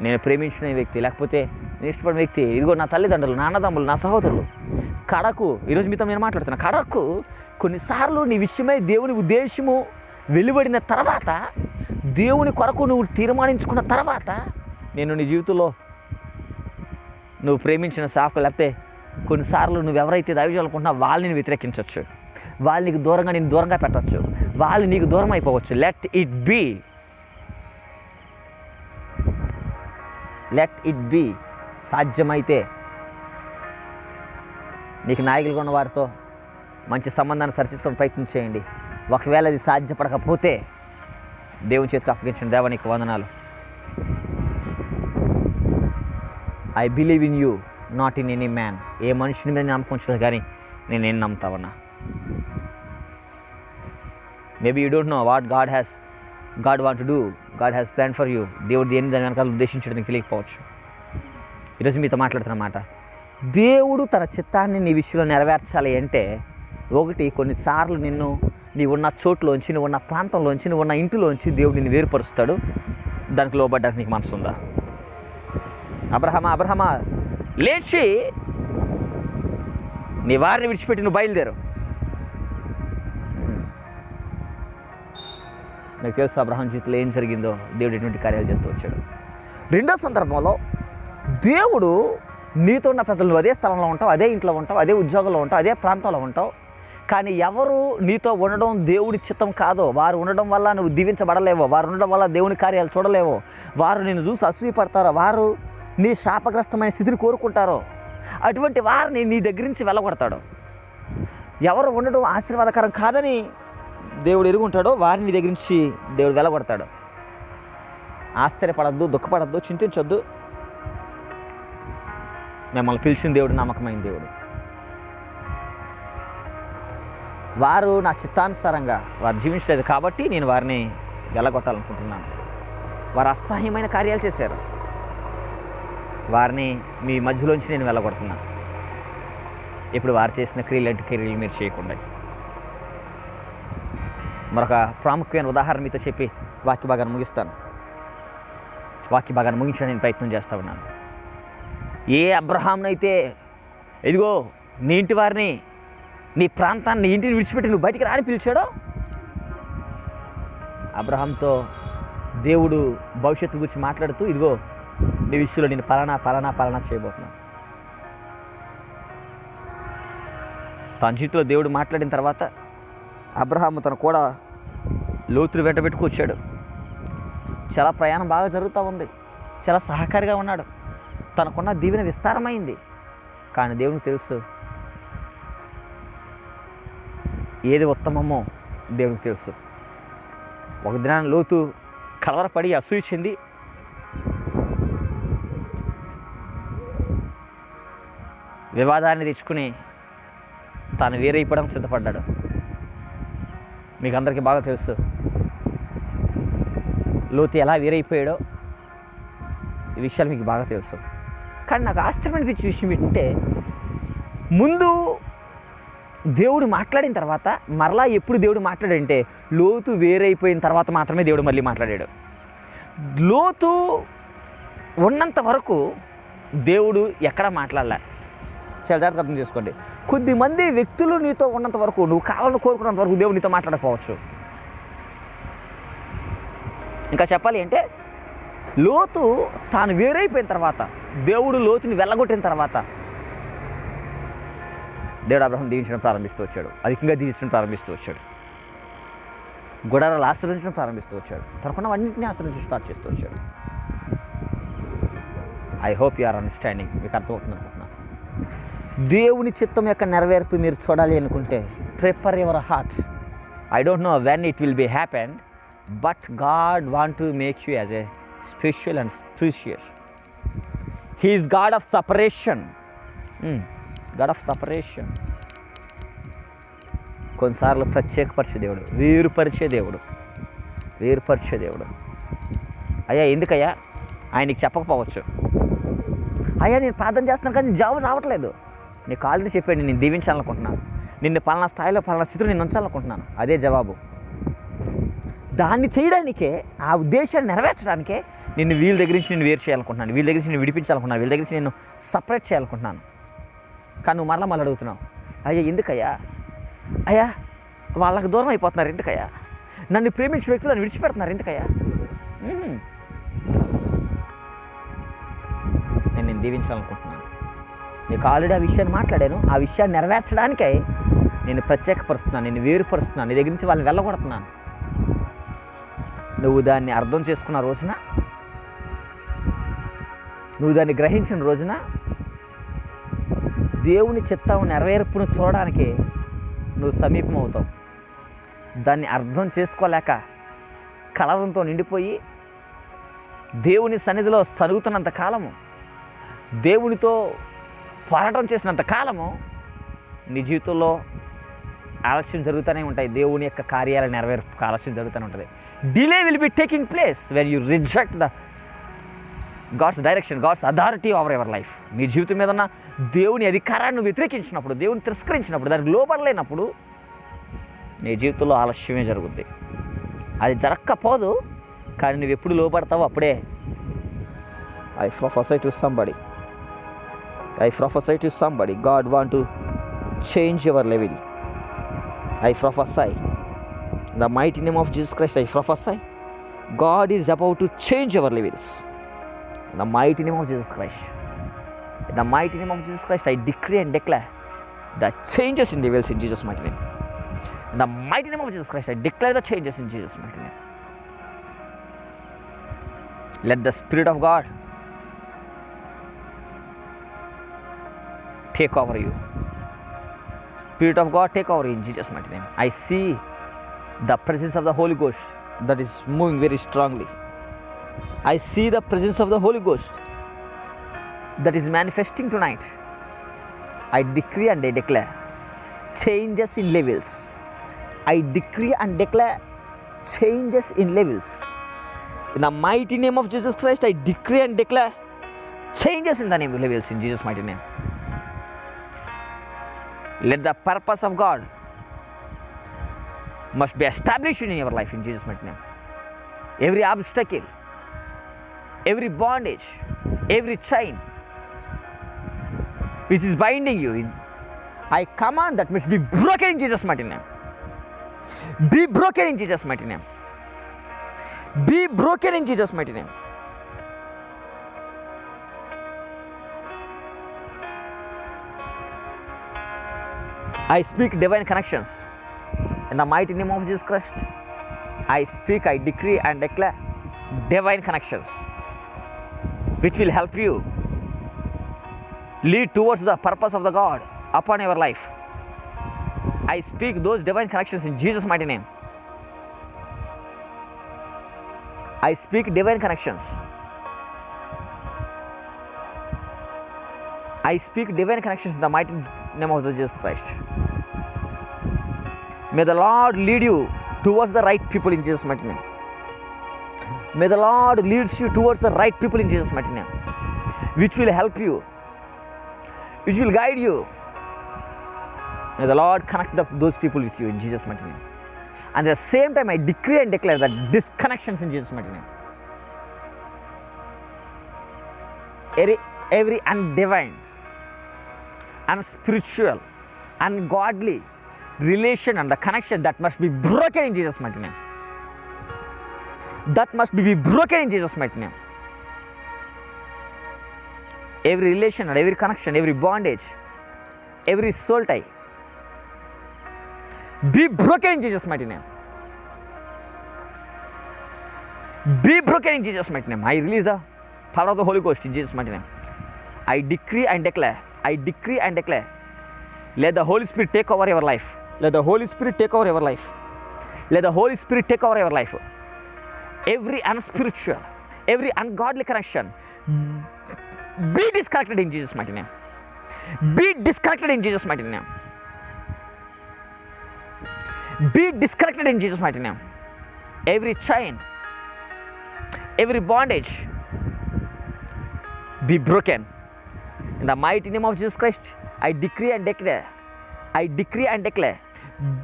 నేను ప్రేమించిన వ్యక్తి, లేకపోతే నేను ఇష్టపడిన వ్యక్తి, ఇదిగో నా తల్లిదండ్రులు, నా అన్నదమ్ములు, నా సహోదరులు, కడకు ఈరోజు మీతో నేను మాట్లాడుతున్నా, కడకు కొన్నిసార్లు నీ విషయమై దేవుని ఉద్దేశము వెలువడిన తర్వాత, దేవుని కొరకు నువ్వు తీర్మానించుకున్న తర్వాత, నేను నీ జీవితంలో నువ్వు ప్రేమించిన సాకు, లేకపోతే కొన్నిసార్లు నువ్వు ఎవరైతే దైవజనుకుంటున్నా వాళ్ళని వ్యతిరేకించవచ్చు, వాళ్ళు నీకు దూరంగా నేను దూరంగా పెట్టవచ్చు, వాళ్ళు నీకు దూరం అయిపోవచ్చు. Let it be, let it be. సాధ్యమైతే నీకు నాయకులుగా ఉన్న వారితో మంచి సంబంధాన్ని సరిచేసుకొని ప్రయత్నం చేయండి. ఒకవేళ అది సాధ్యపడకపోతే దేవుని చేతికి అప్పగించండి. దేవా నీకు వందనాలు. I believe in you, not in any man. ఏ మనుషుని మీద నమ్మకం ఉంచదు, కానీ నేనేం నమ్ముతావన్నా. Maybe you don't know what God want to do, God has plan for you. దేవుడు దేని దాని వెనకాల ఉద్దేశించడం నీకు తెలియకపోవచ్చు. ఈరోజు మీతో మాట్లాడుతున్న మాట, దేవుడు తన చిత్తాన్ని నీ విషయంలో నెరవేర్చాలి అంటే, ఒకటి, కొన్నిసార్లు నీ ఉన్న చోట్లోంచి, నువ్వు ఉన్న ప్రాంతంలోంచి, నువ్వు ఉన్న ఇంటిలోంచి దేవుడు నిన్ను వేరుపరుస్తాడు. దానికి లోబడ్డానికి నీకు మనసు ఉందా? అబ్రహమా లేచి నీ వారిని విడిచిపెట్టి నువ్వు బయలుదేరు. నాకు తెలుసు అబ్రహాం జీవితంలో ఏం జరిగిందో, దేవుడు ఎటువంటి కార్యాలు చేస్తూ వచ్చాడు. రెండో సందర్భంలో దేవుడు నీతో ఉన్న ప్రజలు, నువ్వు అదే స్థలంలో ఉంటావు, అదే ఇంట్లో ఉంటావు, అదే ఉద్యోగంలో ఉంటావు, అదే ప్రాంతంలో ఉంటావు, కానీ ఎవరు నీతో ఉండడం దేవుడి చిత్తం కాదో, వారు ఉండడం వల్ల నువ్వు దీవించబడలేవో, వారు ఉండడం వల్ల దేవుని కార్యాలు చూడలేవో, వారు నిన్ను చూసి అసూయపడతారో, వారు నీ శాపగ్రస్తమైన స్థితిని కోరుకుంటారో, అటువంటి వారిని నీ దగ్గర నుంచి వెళ్ళగొడతాడు. ఎవరు ఉండడం ఆశీర్వాదకరం కాదని దేవుడు ఎరుగుంటాడో వారిని నీ దగ్గర నుంచి దేవుడు వెళ్ళగొడతాడు. ఆశ్చర్యపడద్దు, దుఃఖపడద్దు, చింతించొద్దు. మిమ్మల్ని పిలిచిన దేవుడు నమ్మకమైన దేవుడు. వారు నా చిత్తానుసారంగా వారు జీవించలేదు కాబట్టి నేను వారిని వెళ్ళగొట్టాలనుకుంటున్నాను. వారు అసహ్యమైన కార్యాలు చేశారు, వారిని మీ మధ్యలోంచి నేను వెళ్ళగొడుతున్నాను. ఇప్పుడు వారు చేసిన క్రియలు మీరు చేయకుండా. మరొక ప్రాముఖ్యమైన ఉదాహరణ మీతో చెప్పి వాక్య భాగాన్ని ముగిస్తాను. వాక్య భాగాన్ని ముగించడానికి నేను ప్రయత్నం చేస్తూ ఉన్నాను. ఏ అబ్రహాంనైతే ఇదిగో నీ ఇంటి వారిని, నీ ప్రాంతాన్ని, నీ ఇంటిని విడిచిపెట్టి నువ్వు బయటికి రాని పిలిచాడో, అబ్రహాంతో దేవుడు భవిష్యత్తు గురించి మాట్లాడుతూ, ఇదిగో నీ విషయంలో నేను పలానా చేయబోతున్నాను. తన జీవితంలో దేవుడు మాట్లాడిన తర్వాత అబ్రహాము తన కూడా లోతులు వెంటబెట్టుకు వచ్చాడు. చాలా ప్రయాణం బాగా జరుగుతూ ఉంది, చాలా సహకారిగా ఉన్నాడు, తనకున్న దీవెన విస్తారమైంది. కానీ దేవునికి తెలుసు ఏది ఉత్తమమో, దేవునికి తెలుసు. ఒక దినాన్ని లోతు కలవరపడి అసూయ చెంది వివాదాన్ని తెచ్చుకుని తాను వేరైపోవడం సిద్ధపడ్డాడు. మీకు అందరికీ బాగా తెలుసు లోతు ఎలా వేరైపోయాడో, ఈ విషయాలు మీకు బాగా తెలుసు. కానీ నాకు ఆశ్చర్యమైన విషయం ఏంటంటే, ముందు దేవుడు మాట్లాడిన తర్వాత మరలా ఎప్పుడు దేవుడు మాట్లాడంటే, లోతు వేరైపోయిన తర్వాత మాత్రమే దేవుడు మళ్ళీ మాట్లాడాడు. లోతు ఉన్నంత వరకు దేవుడు ఎక్కడా మాట్లాడలే. చాలా జాగ్రత్త అర్థం చేసుకోండి. కొద్దిమంది వ్యక్తులు నీతో ఉన్నంత వరకు, నువ్వు కావాలని కోరుకున్నంత వరకు దేవుడు నీతో మాట్లాడకపోవచ్చు. ఇంకా చెప్పాలి అంటే, లోతు తాను వేరైపోయిన తర్వాత, దేవుడు లోతుని వెళ్ళగొట్టిన తర్వాత దేవుడు అబ్రహాం దీవించడం ప్రారంభిస్తూ వచ్చాడు, అధికంగా దీవించడం ప్రారంభిస్తూ వచ్చాడు. గుడారాలు ఆశ్రయించడం ప్రారంభిస్తూ వచ్చాడు. తనకున్నవన్నింటినీ ఆశ్రయించడం స్టార్ట్ చేస్తూ వచ్చాడు. I hope you are understanding. మీకు అర్థమవుతుంది అనుకుంటున్నాను. దేవుని చిత్తం యొక్క నెరవేర్పు మీరు చూడాలి అనుకుంటే prepare your heart. I don't know when it will be happen, but God want to make you as a special and precious. He is God of separation. God of separation. కొన్నిసార్లు ప్రత్యేకపరిచే దేవుడు, వేరుపరిచే దేవుడు, వేరుపరిచే దేవుడు. అయ్యా ఎందుకయ్యా ఆయనకి చెప్పకపోవచ్చు. అయ్యా నేను ప్రార్థన చేస్తున్నాను కానీ జాబ్ రావట్లేదు. నీకు ఆల్రెడీ చెప్పాడు, నేను దీవించాలనుకుంటున్నాను, నిన్ను పలానా స్థాయిలో పలానా స్థితిలో నేను ఉంచాలనుకుంటున్నాను. అదే జవాబు. దాన్ని చేయడానికే, ఆ ఉద్దేశాన్ని నెరవేర్చడానికే నిన్ను వీళ్ళ దగ్గర నుంచి నేను వేరు చేయాలనుకుంటున్నాను, వీళ్ళ దగ్గర నుంచి నేను విడిపించాలనుకుంటున్నాను, వీళ్ళ దగ్గర నుంచి నేను సపరేట్ చేయాలనుకుంటున్నాను. కానీ నువ్వు మళ్ళీ అడుగుతున్నావు, అయ్యా ఎందుకయ్యా, అయ్యా వాళ్ళకి దూరం అయిపోతున్నారు ఎందుకయ్యా, నన్ను ప్రేమించిన వ్యక్తులు నన్ను విడిచిపెడుతున్నారు ఎందుకయ్యా. నేను దీవించాలనుకుంటున్నాను. నీకు ఆల్రెడీ ఆ విషయాన్ని మాట్లాడాను. ఆ విషయాన్ని నెరవేర్చడానికై నేను ప్రత్యేకపరుస్తున్నాను, నేను వేరుపరుస్తున్నాను, నీ దగ్గర నుంచి వాళ్ళని వెళ్ళగొడుతున్నాను. నువ్వు దాన్ని అర్థం చేసుకున్న రోజున, నువ్వు దాన్ని గ్రహించిన రోజున దేవుని చిత్తం నెరవేర్పును చూడడానికి నువ్వు సమీపం అవుతావు. దాన్ని అర్థం చేసుకోలేక కలవరంతో నిండిపోయి దేవుని సన్నిధిలో సరుగుతున్నంత కాలము, దేవునితో పోరాటం చేసినంత కాలము నీ జీవితంలో ఆలస్యం జరుగుతూనే ఉంటాయి. దేవుని యొక్క కార్యాల నెరవేర్పు ఆలస్యం జరుగుతూనే ఉంటుంది. Delay will be taking place when you reject the God's direction, God's authority over your life. నీ జీవితం మీద ఉన్న దేవుని అధికారాన్ని వ్యతిరేకించినప్పుడు, దేవుని తిరస్కరించినప్పుడు, దానికి లోబడలేనప్పుడు నీ జీవితంలో ఆలస్యమే జరుగుద్ది. అది జరగకపోదు, కానీ నువ్వు ఎప్పుడు లోబడతావో అప్పుడే. I prophesy to somebody, God want to change your level. I prophesy in the mighty name of Jesus Christ. I prophesy God is about to change your levels in the mighty name of Jesus Christ. In the mighty name of Jesus Christ, I decree and declare the changes in levels in Jesus' mighty name. In the mighty name of Jesus Christ, I declare the changes in Jesus' mighty name. Let the Spirit of God take over you. Spirit of God, take over you in Jesus' mighty name. I see the presence of the Holy Ghost that is moving very strongly. I see the presence of the Holy Ghost that is manifesting tonight. I decree and I declare changes in levels. I decree and declare changes in levels. In the mighty name of Jesus Christ, I decree and declare changes in the name of levels in Jesus' mighty name. Let the purpose of God must be established in your life in Jesus' mighty name. Every obstacle, every bondage, every chain which is binding you, I command that must be broken in Jesus' mighty name. Be broken in Jesus' mighty name. Be broken in Jesus' mighty name. I speak divine connections in the mighty name of Jesus Christ. I speak, I decree and declare divine connections which will help you lead towards the purpose of the God upon your life. I speak those divine connections in Jesus' mighty name. I speak divine connections. I speak divine connections in the mighty name of Jesus Christ. May the Lord lead you towards the right people in Jesus' mighty name. May the Lord leads you towards the right people in Jesus' mighty name, which will help you, which will guide you. May the Lord connect those people with you in Jesus' mighty name. And at the same time, I decree and declare that disconnections in Jesus' mighty name. Every undivine, unspiritual, ungodly relation and the connection that must be broken in Jesus' mighty name. That must be broken in Jesus' mighty name. Every relation and every connection, every bondage, every soul tie, be broken in Jesus' mighty name. Be broken in Jesus' mighty name. I release the power of the Holy Ghost in Jesus' mighty name. I decree and declare. I decree and declare. Let the Holy Spirit take over your life. Let the Holy Spirit take over your life. Let the Holy Spirit take over your life. Every unspiritual, every ungodly connection, be disconnected in Jesus' mighty name. Be disconnected in Jesus' mighty name. Be disconnected in Jesus' mighty name. Every chain, every bondage, be broken. In the mighty name of Jesus Christ, I decree and declare. I decree and declare.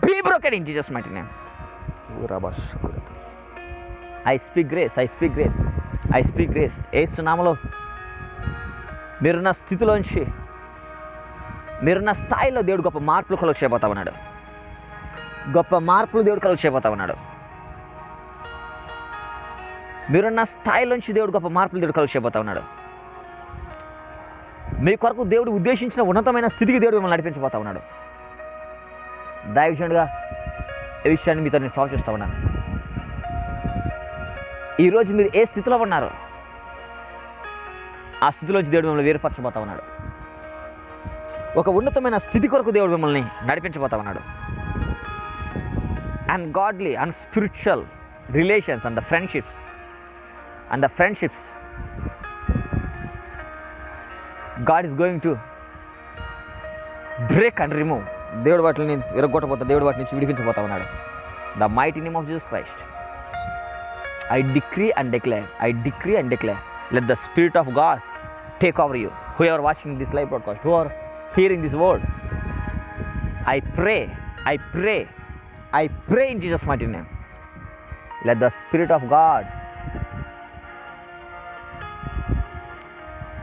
Be broken in Jesus' mighty name. I speak grace. I speak grace. I speak grace. యేసు నామములో మీరున్న స్థితిలోంచి, మీరున్న స్థాయిలో దేవుడు గొప్ప మార్పులు కలుగు చేయబోతా ఉన్నాడు. గొప్ప మార్పులు దేవుడు కలుగు చేయబోతా ఉన్నాడు. మీరున్న స్థాయిలోంచి దేవుడు గొప్ప మార్పులు దేవుడు కలుగు చేయబోతా ఉన్నాడు. మీ కొరకు దేవుడు ఉద్దేశించిన ఉన్నతమైన స్థితికి దేవుడు మిమ్మల్ని నడిపించబోతా ఉన్నాడు. దైవజనుడిగా ఈ విషయాన్ని మీతో నేను ప్రవచిస్తూ ఉన్నాను. ఈరోజు మీరు ఏ స్థితిలో ఉన్నారో ఆ స్థితిలోంచి దేవుడు మిమ్మల్ని వేరుపరచబోతా ఉన్నాడు. ఒక ఉన్నతమైన స్థితి కొరకు దేవుడు మిమ్మల్ని నడిపించబోతా ఉన్నాడు. And godly and spiritual relations and the friendships God is going to break and remove. దేవుడు వాటిని విరగొట్టబోతా, దేవుడు వాటి నుంచి విడిపించబోతా ఉన్నాడు. The mighty name of Jesus Christ, I decree and declare. I decree and declare. Let the Spirit of God take over you. Whoever watching this live broadcast, who are hearing this word, I pray in Jesus' mighty name. Let the Spirit of God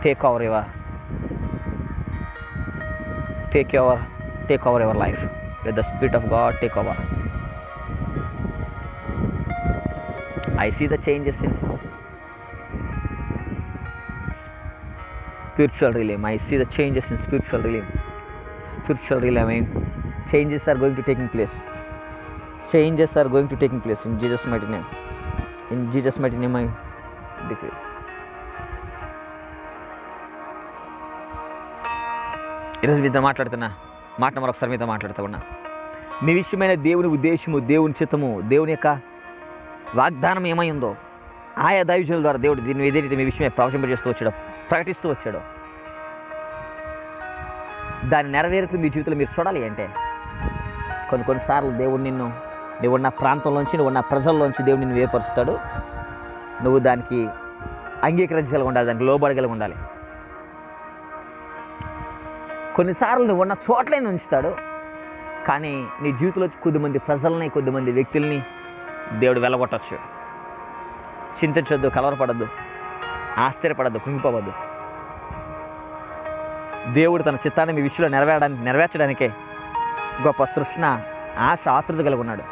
take over your life. Let the Spirit of God take over. I see the changes in spiritual realm. I see the changes in spiritual realm. I mean, changes are going to taking place. Changes are going to taking place in Jesus' mighty name. In Jesus' mighty name, I decree. ఈరోజు మీతో మాట్లాడుతున్నా మాట మరొకసారి మీతో మాట్లాడుతూ ఉన్నా. మీ విషయమైన దేవుని ఉద్దేశము, దేవుని చిత్తము, దేవుని యొక్క వాగ్దానం ఏమై ఉందో ఆయా దైవజనుల ద్వారా దేవుడు దీన్ని ఏదైతే మీ విషయమే ప్రవచింపజేస్తూ వచ్చాడో, ప్రకటిస్తూ వచ్చాడో, దాని నెరవేర్పు మీ జీవితంలో మీరు చూడాలి అంటే కొన్నిసార్లు దేవుడు నువ్వు ఉన్న ప్రాంతంలోంచి, నువ్వు ఉన్న ప్రజల్లోంచి దేవుడు నిన్ను వేరుపరుస్తాడు. నువ్వు దానికి అంగీకరించగలిగి ఉండాలి, దానికి లోబడగలిగి ఉండాలి. కొన్నిసార్లు నువ్వు ఉన్న చోట్లనే ఉంచుతాడు, కానీ నీ జీవితంలో కొద్దిమంది ప్రజల్ని, కొద్దిమంది వ్యక్తుల్ని దేవుడు వెళ్ళగొట్టచ్చు. చింతించొద్దు, కలవరపడద్దు, ఆశ్చర్యపడద్దు, కృంగిపోవద్దు. దేవుడు తన చిత్తాన్ని మీ విషయంలో నెరవేర్చడానికే గొప్ప తృష్ణ, ఆశ, ఆతృత కలిగి ఉన్నాడు.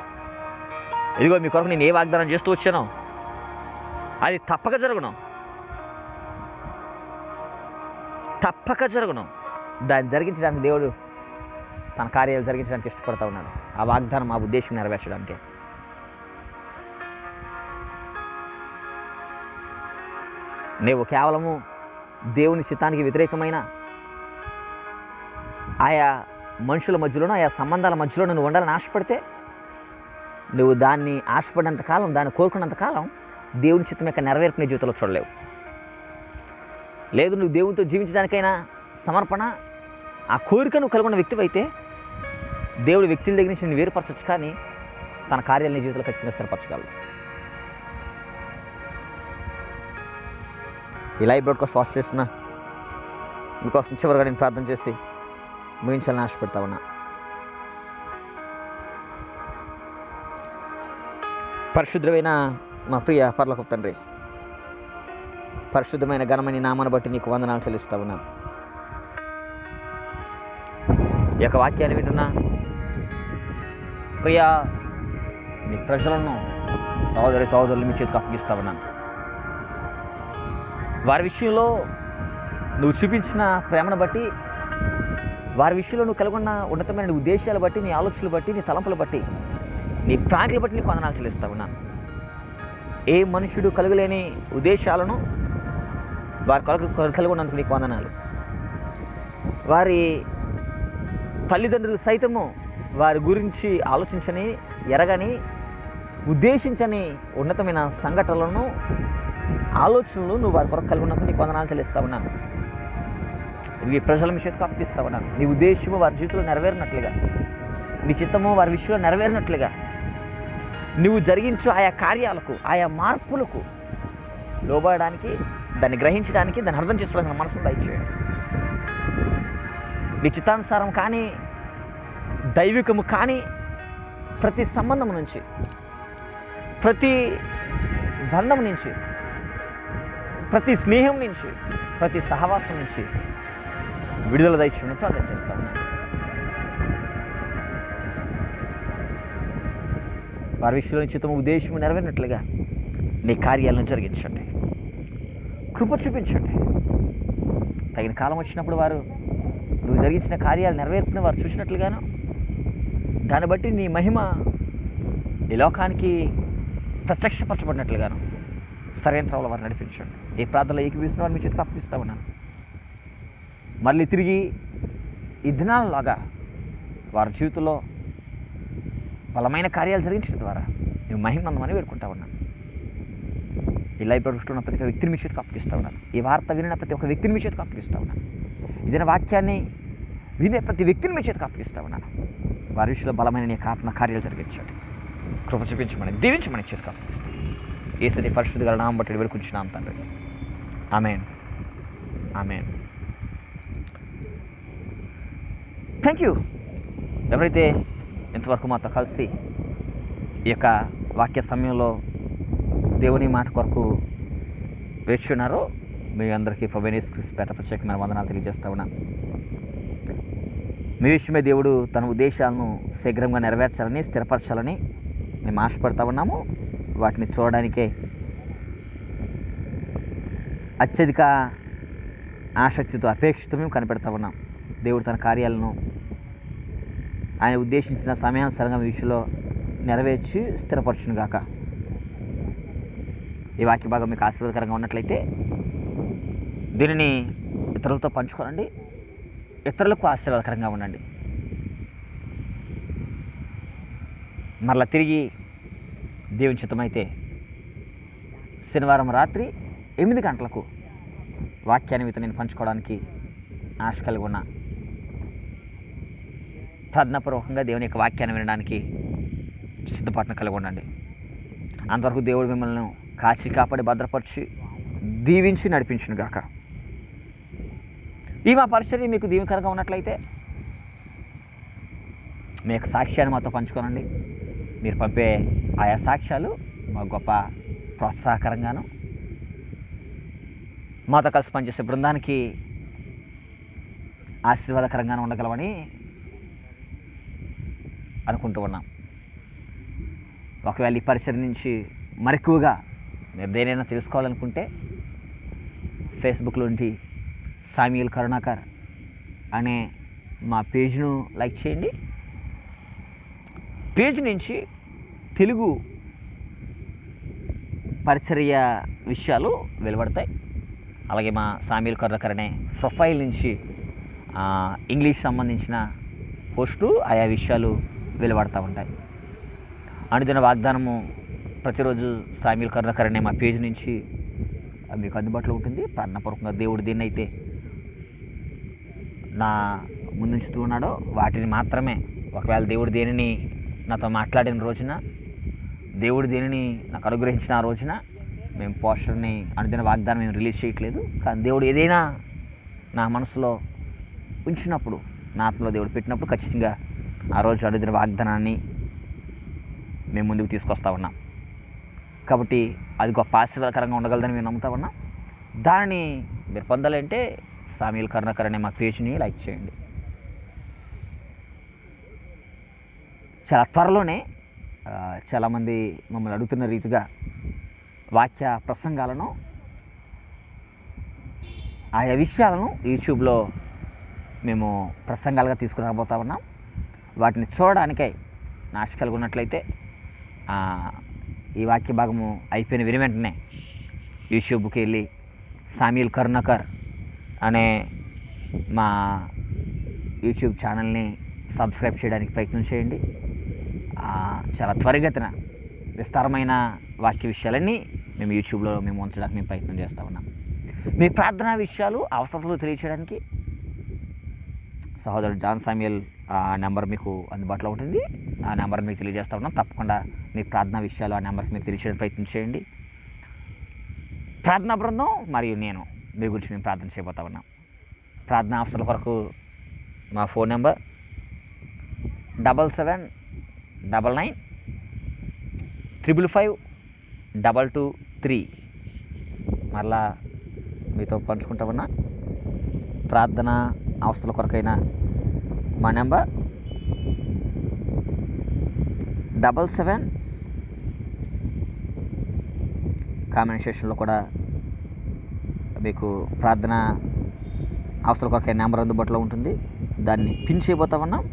ఇదిగో మీ కొరకు నేను ఏ వాగ్దానం చేస్తూ వచ్చానో అది తప్పక జరుగును. దాన్ని జరిగించడానికి దేవుడు తన కార్యాలు జరిగించడానికి ఇష్టపడతా ఉన్నాడు. ఆ వాగ్దానం, ఆ ఉద్దేశం నెరవేర్చడానికి. నీవు కేవలము దేవుని చిత్తానికి వ్యతిరేకమైన ఆయా మనుషుల మధ్యలోనూ, ఆయా సంబంధాల మధ్యలో నువ్వు ఉండాలని ఆశపడితే, నువ్వు దాన్ని ఆశపడినంత కాలం, దాన్ని కోరుకున్నంత కాలం దేవుని చిత్తం యొక్క నెరవేర్పు నీ జీవితంలో చూడలేవు. లేదు, నువ్వు దేవునితో జీవించడానికైనా సమర్పణ, ఆ కోరిక నువ్వు కలిగి ఉన్న వ్యక్తివైతే దేవుడు వ్యక్తుల దగ్గర నుంచి నేను వేరుపరచవచ్చు, కానీ తన కార్యాలను నీ జీవితంలో ఖచ్చితంగా స్థిరపరచగలరు. ఈ లైవ్ బ్రాడ్కాస్ట్ వాచ్ చేస్తున్నా మీకోసం చివరిగా నేను ప్రార్థన చేసి ముగించాలని ఆశపడతా ఉన్నా. పరిశుద్ధమైన మా ప్రియ పరలోకపు తండ్రి, పరిశుద్ధమైన ఘనమైన నామాన్ని బట్టి నీకు వందనాలు చెల్లిస్తా ఉన్నాను. ఈ యొక్క వాక్యాన్ని వింటున్నా ప్రియా నీ ప్రజలను, సహోదరులు మీ చేతికి అప్పగిస్తా ఉన్నాను. వారి విషయంలో నువ్వు చూపించిన ప్రేమను బట్టి, వారి విషయంలో నువ్వు కలిగి ఉన్న ఉన్నతమైన ఉద్దేశాలు బట్టి, నీ ఆలోచనలు బట్టి, నీ తలంపులు బట్టి, నీ ప్రాణాలు బట్టి నీకు వందనాలు చెల్లిస్తా ఉన్నాను. ఏ మనుషుడు కలుగలేని ఉద్దేశాలను వారి కలిగి ఉన్నందుకు నీకు వందనాలు. వారి తల్లిదండ్రులు సైతము వారి గురించి ఆలోచించని, ఎరగని, ఉద్దేశించని ఉన్నతమైన సంఘటనలను, ఆలోచనలు నువ్వు వారి కొరకు కలిగి ఉన్నందుకు నీకు వందనాలు చెల్లిస్తా ఉన్నాను. ఇది ప్రజల మీ చేతికి అప్పగిస్తా ఉన్నాను. నీ ఉద్దేశము వారి జీవితంలో నెరవేరినట్లుగా, నీ చిత్తము వారి విషయంలో నెరవేరినట్లుగా నువ్వు జరిగించు ఆయా కార్యాలకు, ఆయా మార్పులకు లోబడడానికి, దాన్ని గ్రహించడానికి, దాన్ని అర్థం చేసుకోవడానికి మనసును దయచేయండి. నీ చిత్తానుసారం కానీ, దైవికము కానీ ప్రతి సంబంధం నుంచి, ప్రతి బంధం నుంచి, ప్రతి స్నేహం నుంచి, ప్రతి సహవాసం నుంచి విడుదల దయచేయమని ప్రార్థన చేస్తా ఉన్నాను. వారి విషయంలో చిత్తము ఉద్దేశము నెరవేరినట్లుగా నీ కార్యాలను జరిగించండి, కృప చూపించండి. తగిన కాలం వచ్చినప్పుడు వారు నువ్వు జరిగించిన కార్యాలు నెరవేర్పుని వారు చూసినట్లుగాను, దాన్ని బట్టి నీ మహిమ ఈ లోకానికి ప్రత్యక్షపరచబడినట్లుగాను సరైన త్రోవలో వారు నడిపించండి. ఏ ప్రార్థనలో ఏకీపిస్తున్న వారు మీ చేతికి అప్పగిస్తా ఉన్నాను. మళ్ళీ తిరిగి ఈ దినాలలాగా వారి జీవితంలో బలమైన కార్యాలు జరిగించడం ద్వారా నువ్వు మహిమనందమని వేడుకుంటా ఉన్నాను. ఈ లైవ్ బ్రాడ్కాస్ట్ ఉన్న ప్రతి ఒక్క వ్యక్తిని మీ చేతికి అప్పగిస్తా ఉన్నాను. ఈ వార్త వినిన ప్రతి ఒక్క వ్యక్తిని మీ చేతికి అప్పగిస్తా ఉన్నాను. ఇదైన వాక్యాన్ని వినే ప్రతి వ్యక్తిని మీ చేతికి అప్పగిస్తా ఉన్నాను. వారి విషయంలో బలమైన నీ ఆత్మ కార్యాలు జరిగించండి, కృప చూపించమని, దీవించమని చేతికి అప్పగిస్తాను. యేసు పరిశుద్ధ గల నామం బట్టి వేడుకుంటున్నాం తండ్రి. Amen, amen. Thank you. ఎవరైతే ఇంతవరకు మాతో కలిసి ఈ యొక్క వాక్య సమయంలో దేవుని మాట కొరకు వేచి ఉన్నారో మీ అందరికీ ప్రభువైన యేసుక్రీస్తు పేరిట ప్రత్యేకమైన వందనాలు తెలియజేస్తా ఉన్నాను. మీ విషయమే దేవుడు తన ఉద్దేశాలను శీఘ్రంగా నెరవేర్చాలని, స్థిరపరచాలని మేము ఆశపడతా ఉన్నాము. వాటిని చూడడానికే అత్యధిక ఆసక్తితో, అపేక్షతో మేము కనిపెడతా ఉన్నాం. దేవుడు తన కార్యాలను ఆయన ఉద్దేశించిన సమయానుసారంగా మీ విషయంలో నెరవేర్చి స్థిరపరచును గాక. ఈ వాక్య భాగం మీకు ఆశీర్వాదకరంగా ఉన్నట్లయితే దీనిని ఇతరులతో పంచుకోనండి, ఇతరులకు ఆశీర్వాదకరంగా ఉండండి. మరలా తిరిగి దేవుని చిత్తమైతే శనివారం రాత్రి 8 గంటలకు వాక్యాన్ని మీతో నేను పంచుకోవడానికి ఆశ కలిగి ఉన్నా. ప్రార్థనాపూర్వకంగా దేవుని యొక్క వాక్యాన్ని వినడానికి సిద్ధపాటును కలిగి ఉండండి. అంతవరకు దేవుడు మిమ్మల్ని కాచి కాపాడి భద్రపరిచి దీవించి నడిపించును గాక. ఈ మా పరిచర్య మీకు దీవెనకరంగా ఉన్నట్లయితే మీ యొక్క సాక్ష్యాన్ని మాతో పంచుకోనండి. మీరు పంపే ఆయా సాక్ష్యాలు మాకు గొప్ప ప్రోత్సాహకరంగాను, మాతో కలిసి పనిచేసే బృందానికి ఆశీర్వాదకరంగాను ఉండగలవని అనుకుంటూ ఉన్నాం. ఒకవేళ ఈ పరిచయం నుంచి మరెక్కువగా మీరు దేనైనా తెలుసుకోవాలనుకుంటే ఫేస్బుక్లోంటి సామ్యూయల్ కరుణాకర్ అనే మా పేజ్ను లైక్ చేయండి. పేజ్ నుంచి తెలుగు పరిచర్య విషయాలు వెలువడతాయి. అలాగే మా సామ్యూయల్ కరుణాకర్ అనే ప్రొఫైల్ నుంచి ఇంగ్లీష్ సంబంధించిన పోస్టులు, ఆయా విషయాలు వెలువడుతూ ఉంటాయి. అనుదిన వాగ్దానము ప్రతిరోజు సామ్యూయల్ కరుణాకర్ అనే మా పేజ్ నుంచి మీకు అందుబాటులో ఉంటుంది. ప్రార్థనాపూర్వకంగా దేవుడు దేన్నైతే నా ముందుంచుతూ ఉన్నాడో వాటిని మాత్రమే, ఒకవేళ దేవుడు దేనిని నాతో మాట్లాడిన రోజున, దేవుడు దేనిని నాకు అనుగ్రహించిన ఆ రోజున మేము పోస్టర్ని అనుదిన వాగ్దానం మేము రిలీజ్ చేయట్లేదు. కానీ దేవుడు ఏదైనా నా మనసులో ఉంచినప్పుడు, నా ఆత్మలో దేవుడు పెట్టినప్పుడు ఖచ్చితంగా ఆ రోజు అనుదిన వాగ్దానాన్ని మేము ముందుకు తీసుకొస్తా ఉన్నాం. కాబట్టి అది గొప్ప ఆశీర్వాదకరంగా ఉండగలదని మేము నమ్ముతా ఉన్నాం. దానిని మీరు పొందాలంటే సామ్యూయల్ కరుణాకర్ అనే మా పేజ్ని లైక్ చేయండి. చాలా త్వరలోనే చాలామంది మమ్మల్ని అడుగుతున్న రీతిగా వాక్య ప్రసంగాలను, ఆయా విషయాలను యూట్యూబ్లో మేము ప్రసంగాలుగా తీసుకుని రాబోతా ఉన్నాం. వాటిని చూడడానికై ఆశ కలిగి ఉన్నట్లయితే ఈ వాక్య భాగము అయిపోయిన వెంటనే యూట్యూబ్కి వెళ్ళి సామ్యూల్ కరుణాకర్ అనే మా యూట్యూబ్ ఛానల్ని సబ్స్క్రైబ్ చేయడానికి ప్రయత్నం చేయండి. చాలా త్వరిగతిన విస్తారమైన వాక్య విషయాలన్నీ మేము యూట్యూబ్లో ఉంచడానికి మేము ప్రయత్నం చేస్తూ ఉన్నాం. మీ ప్రార్థనా విషయాలు అవసరాలు తెలియచేయడానికి సహోదరుడు జాన్ సామ్యూల్ నెంబర్ మీకు అందుబాటులో ఉంటుంది. ఆ నెంబర్ మీకు తెలియజేస్తూ ఉన్నాం. తప్పకుండా మీ ప్రార్థనా విషయాలు ఆ నెంబర్కి మీరు తెలియచేయడానికి ప్రయత్నం చేయండి. ప్రార్థనా బృందం మరియు నేను మీ గురించి మేము ప్రార్థన చేయబోతా ఉన్నాం. ప్రార్థనా అవసరాల కొరకు మా ఫోన్ నెంబర్ 7799555223. మరలా మీతో పంచుకుంటా ఉన్నా. ప్రార్థన అవసరాల కొరకైనా మా నెంబర్ 77. కామెంట్ సెక్షన్లో కూడా మీకు ప్రార్థన అవసరాల కొరకైన నెంబర్ అందుబాటులో ఉంటుంది. దాన్ని పిన్ చేయబోతా ఉన్నాం.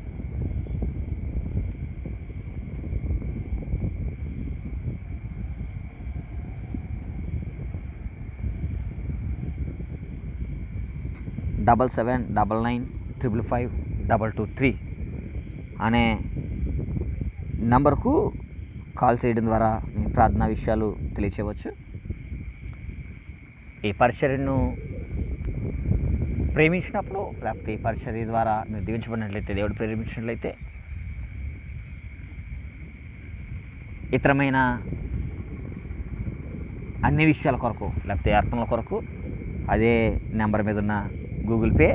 $7799555223 అనే నంబర్కు కాల్ చేయడం ద్వారా మీ ప్రార్థనా విషయాలు తెలియచేయవచ్చు. ఈ పరిచర్యను ప్రేమించినప్పుడు, లేకపోతే ఈ పరిచర్య ద్వారా మీరు దీవించబడినట్లయితే, దేవుడు ప్రేమించినట్లయితే, ఇతరమైన అన్ని విషయాల కొరకు, లేకపోతే అర్పణల కొరకు అదే నెంబర్ మీద ఉన్న గూగుల్ పే,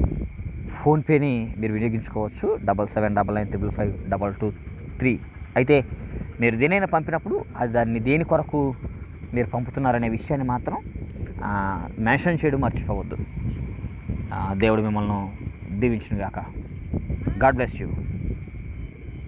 ఫోన్పేని మీరు వినియోగించుకోవచ్చు. 7799555223. అయితే మీరు దేనైనా పంపినప్పుడు అది దాన్ని దేని కొరకు మీరు పంపుతున్నారనే విషయాన్ని మాత్రం మెన్షన్ చేయడం మర్చిపోవద్దు. దేవుడు మిమ్మల్ని దీవించును గాక. God bless you.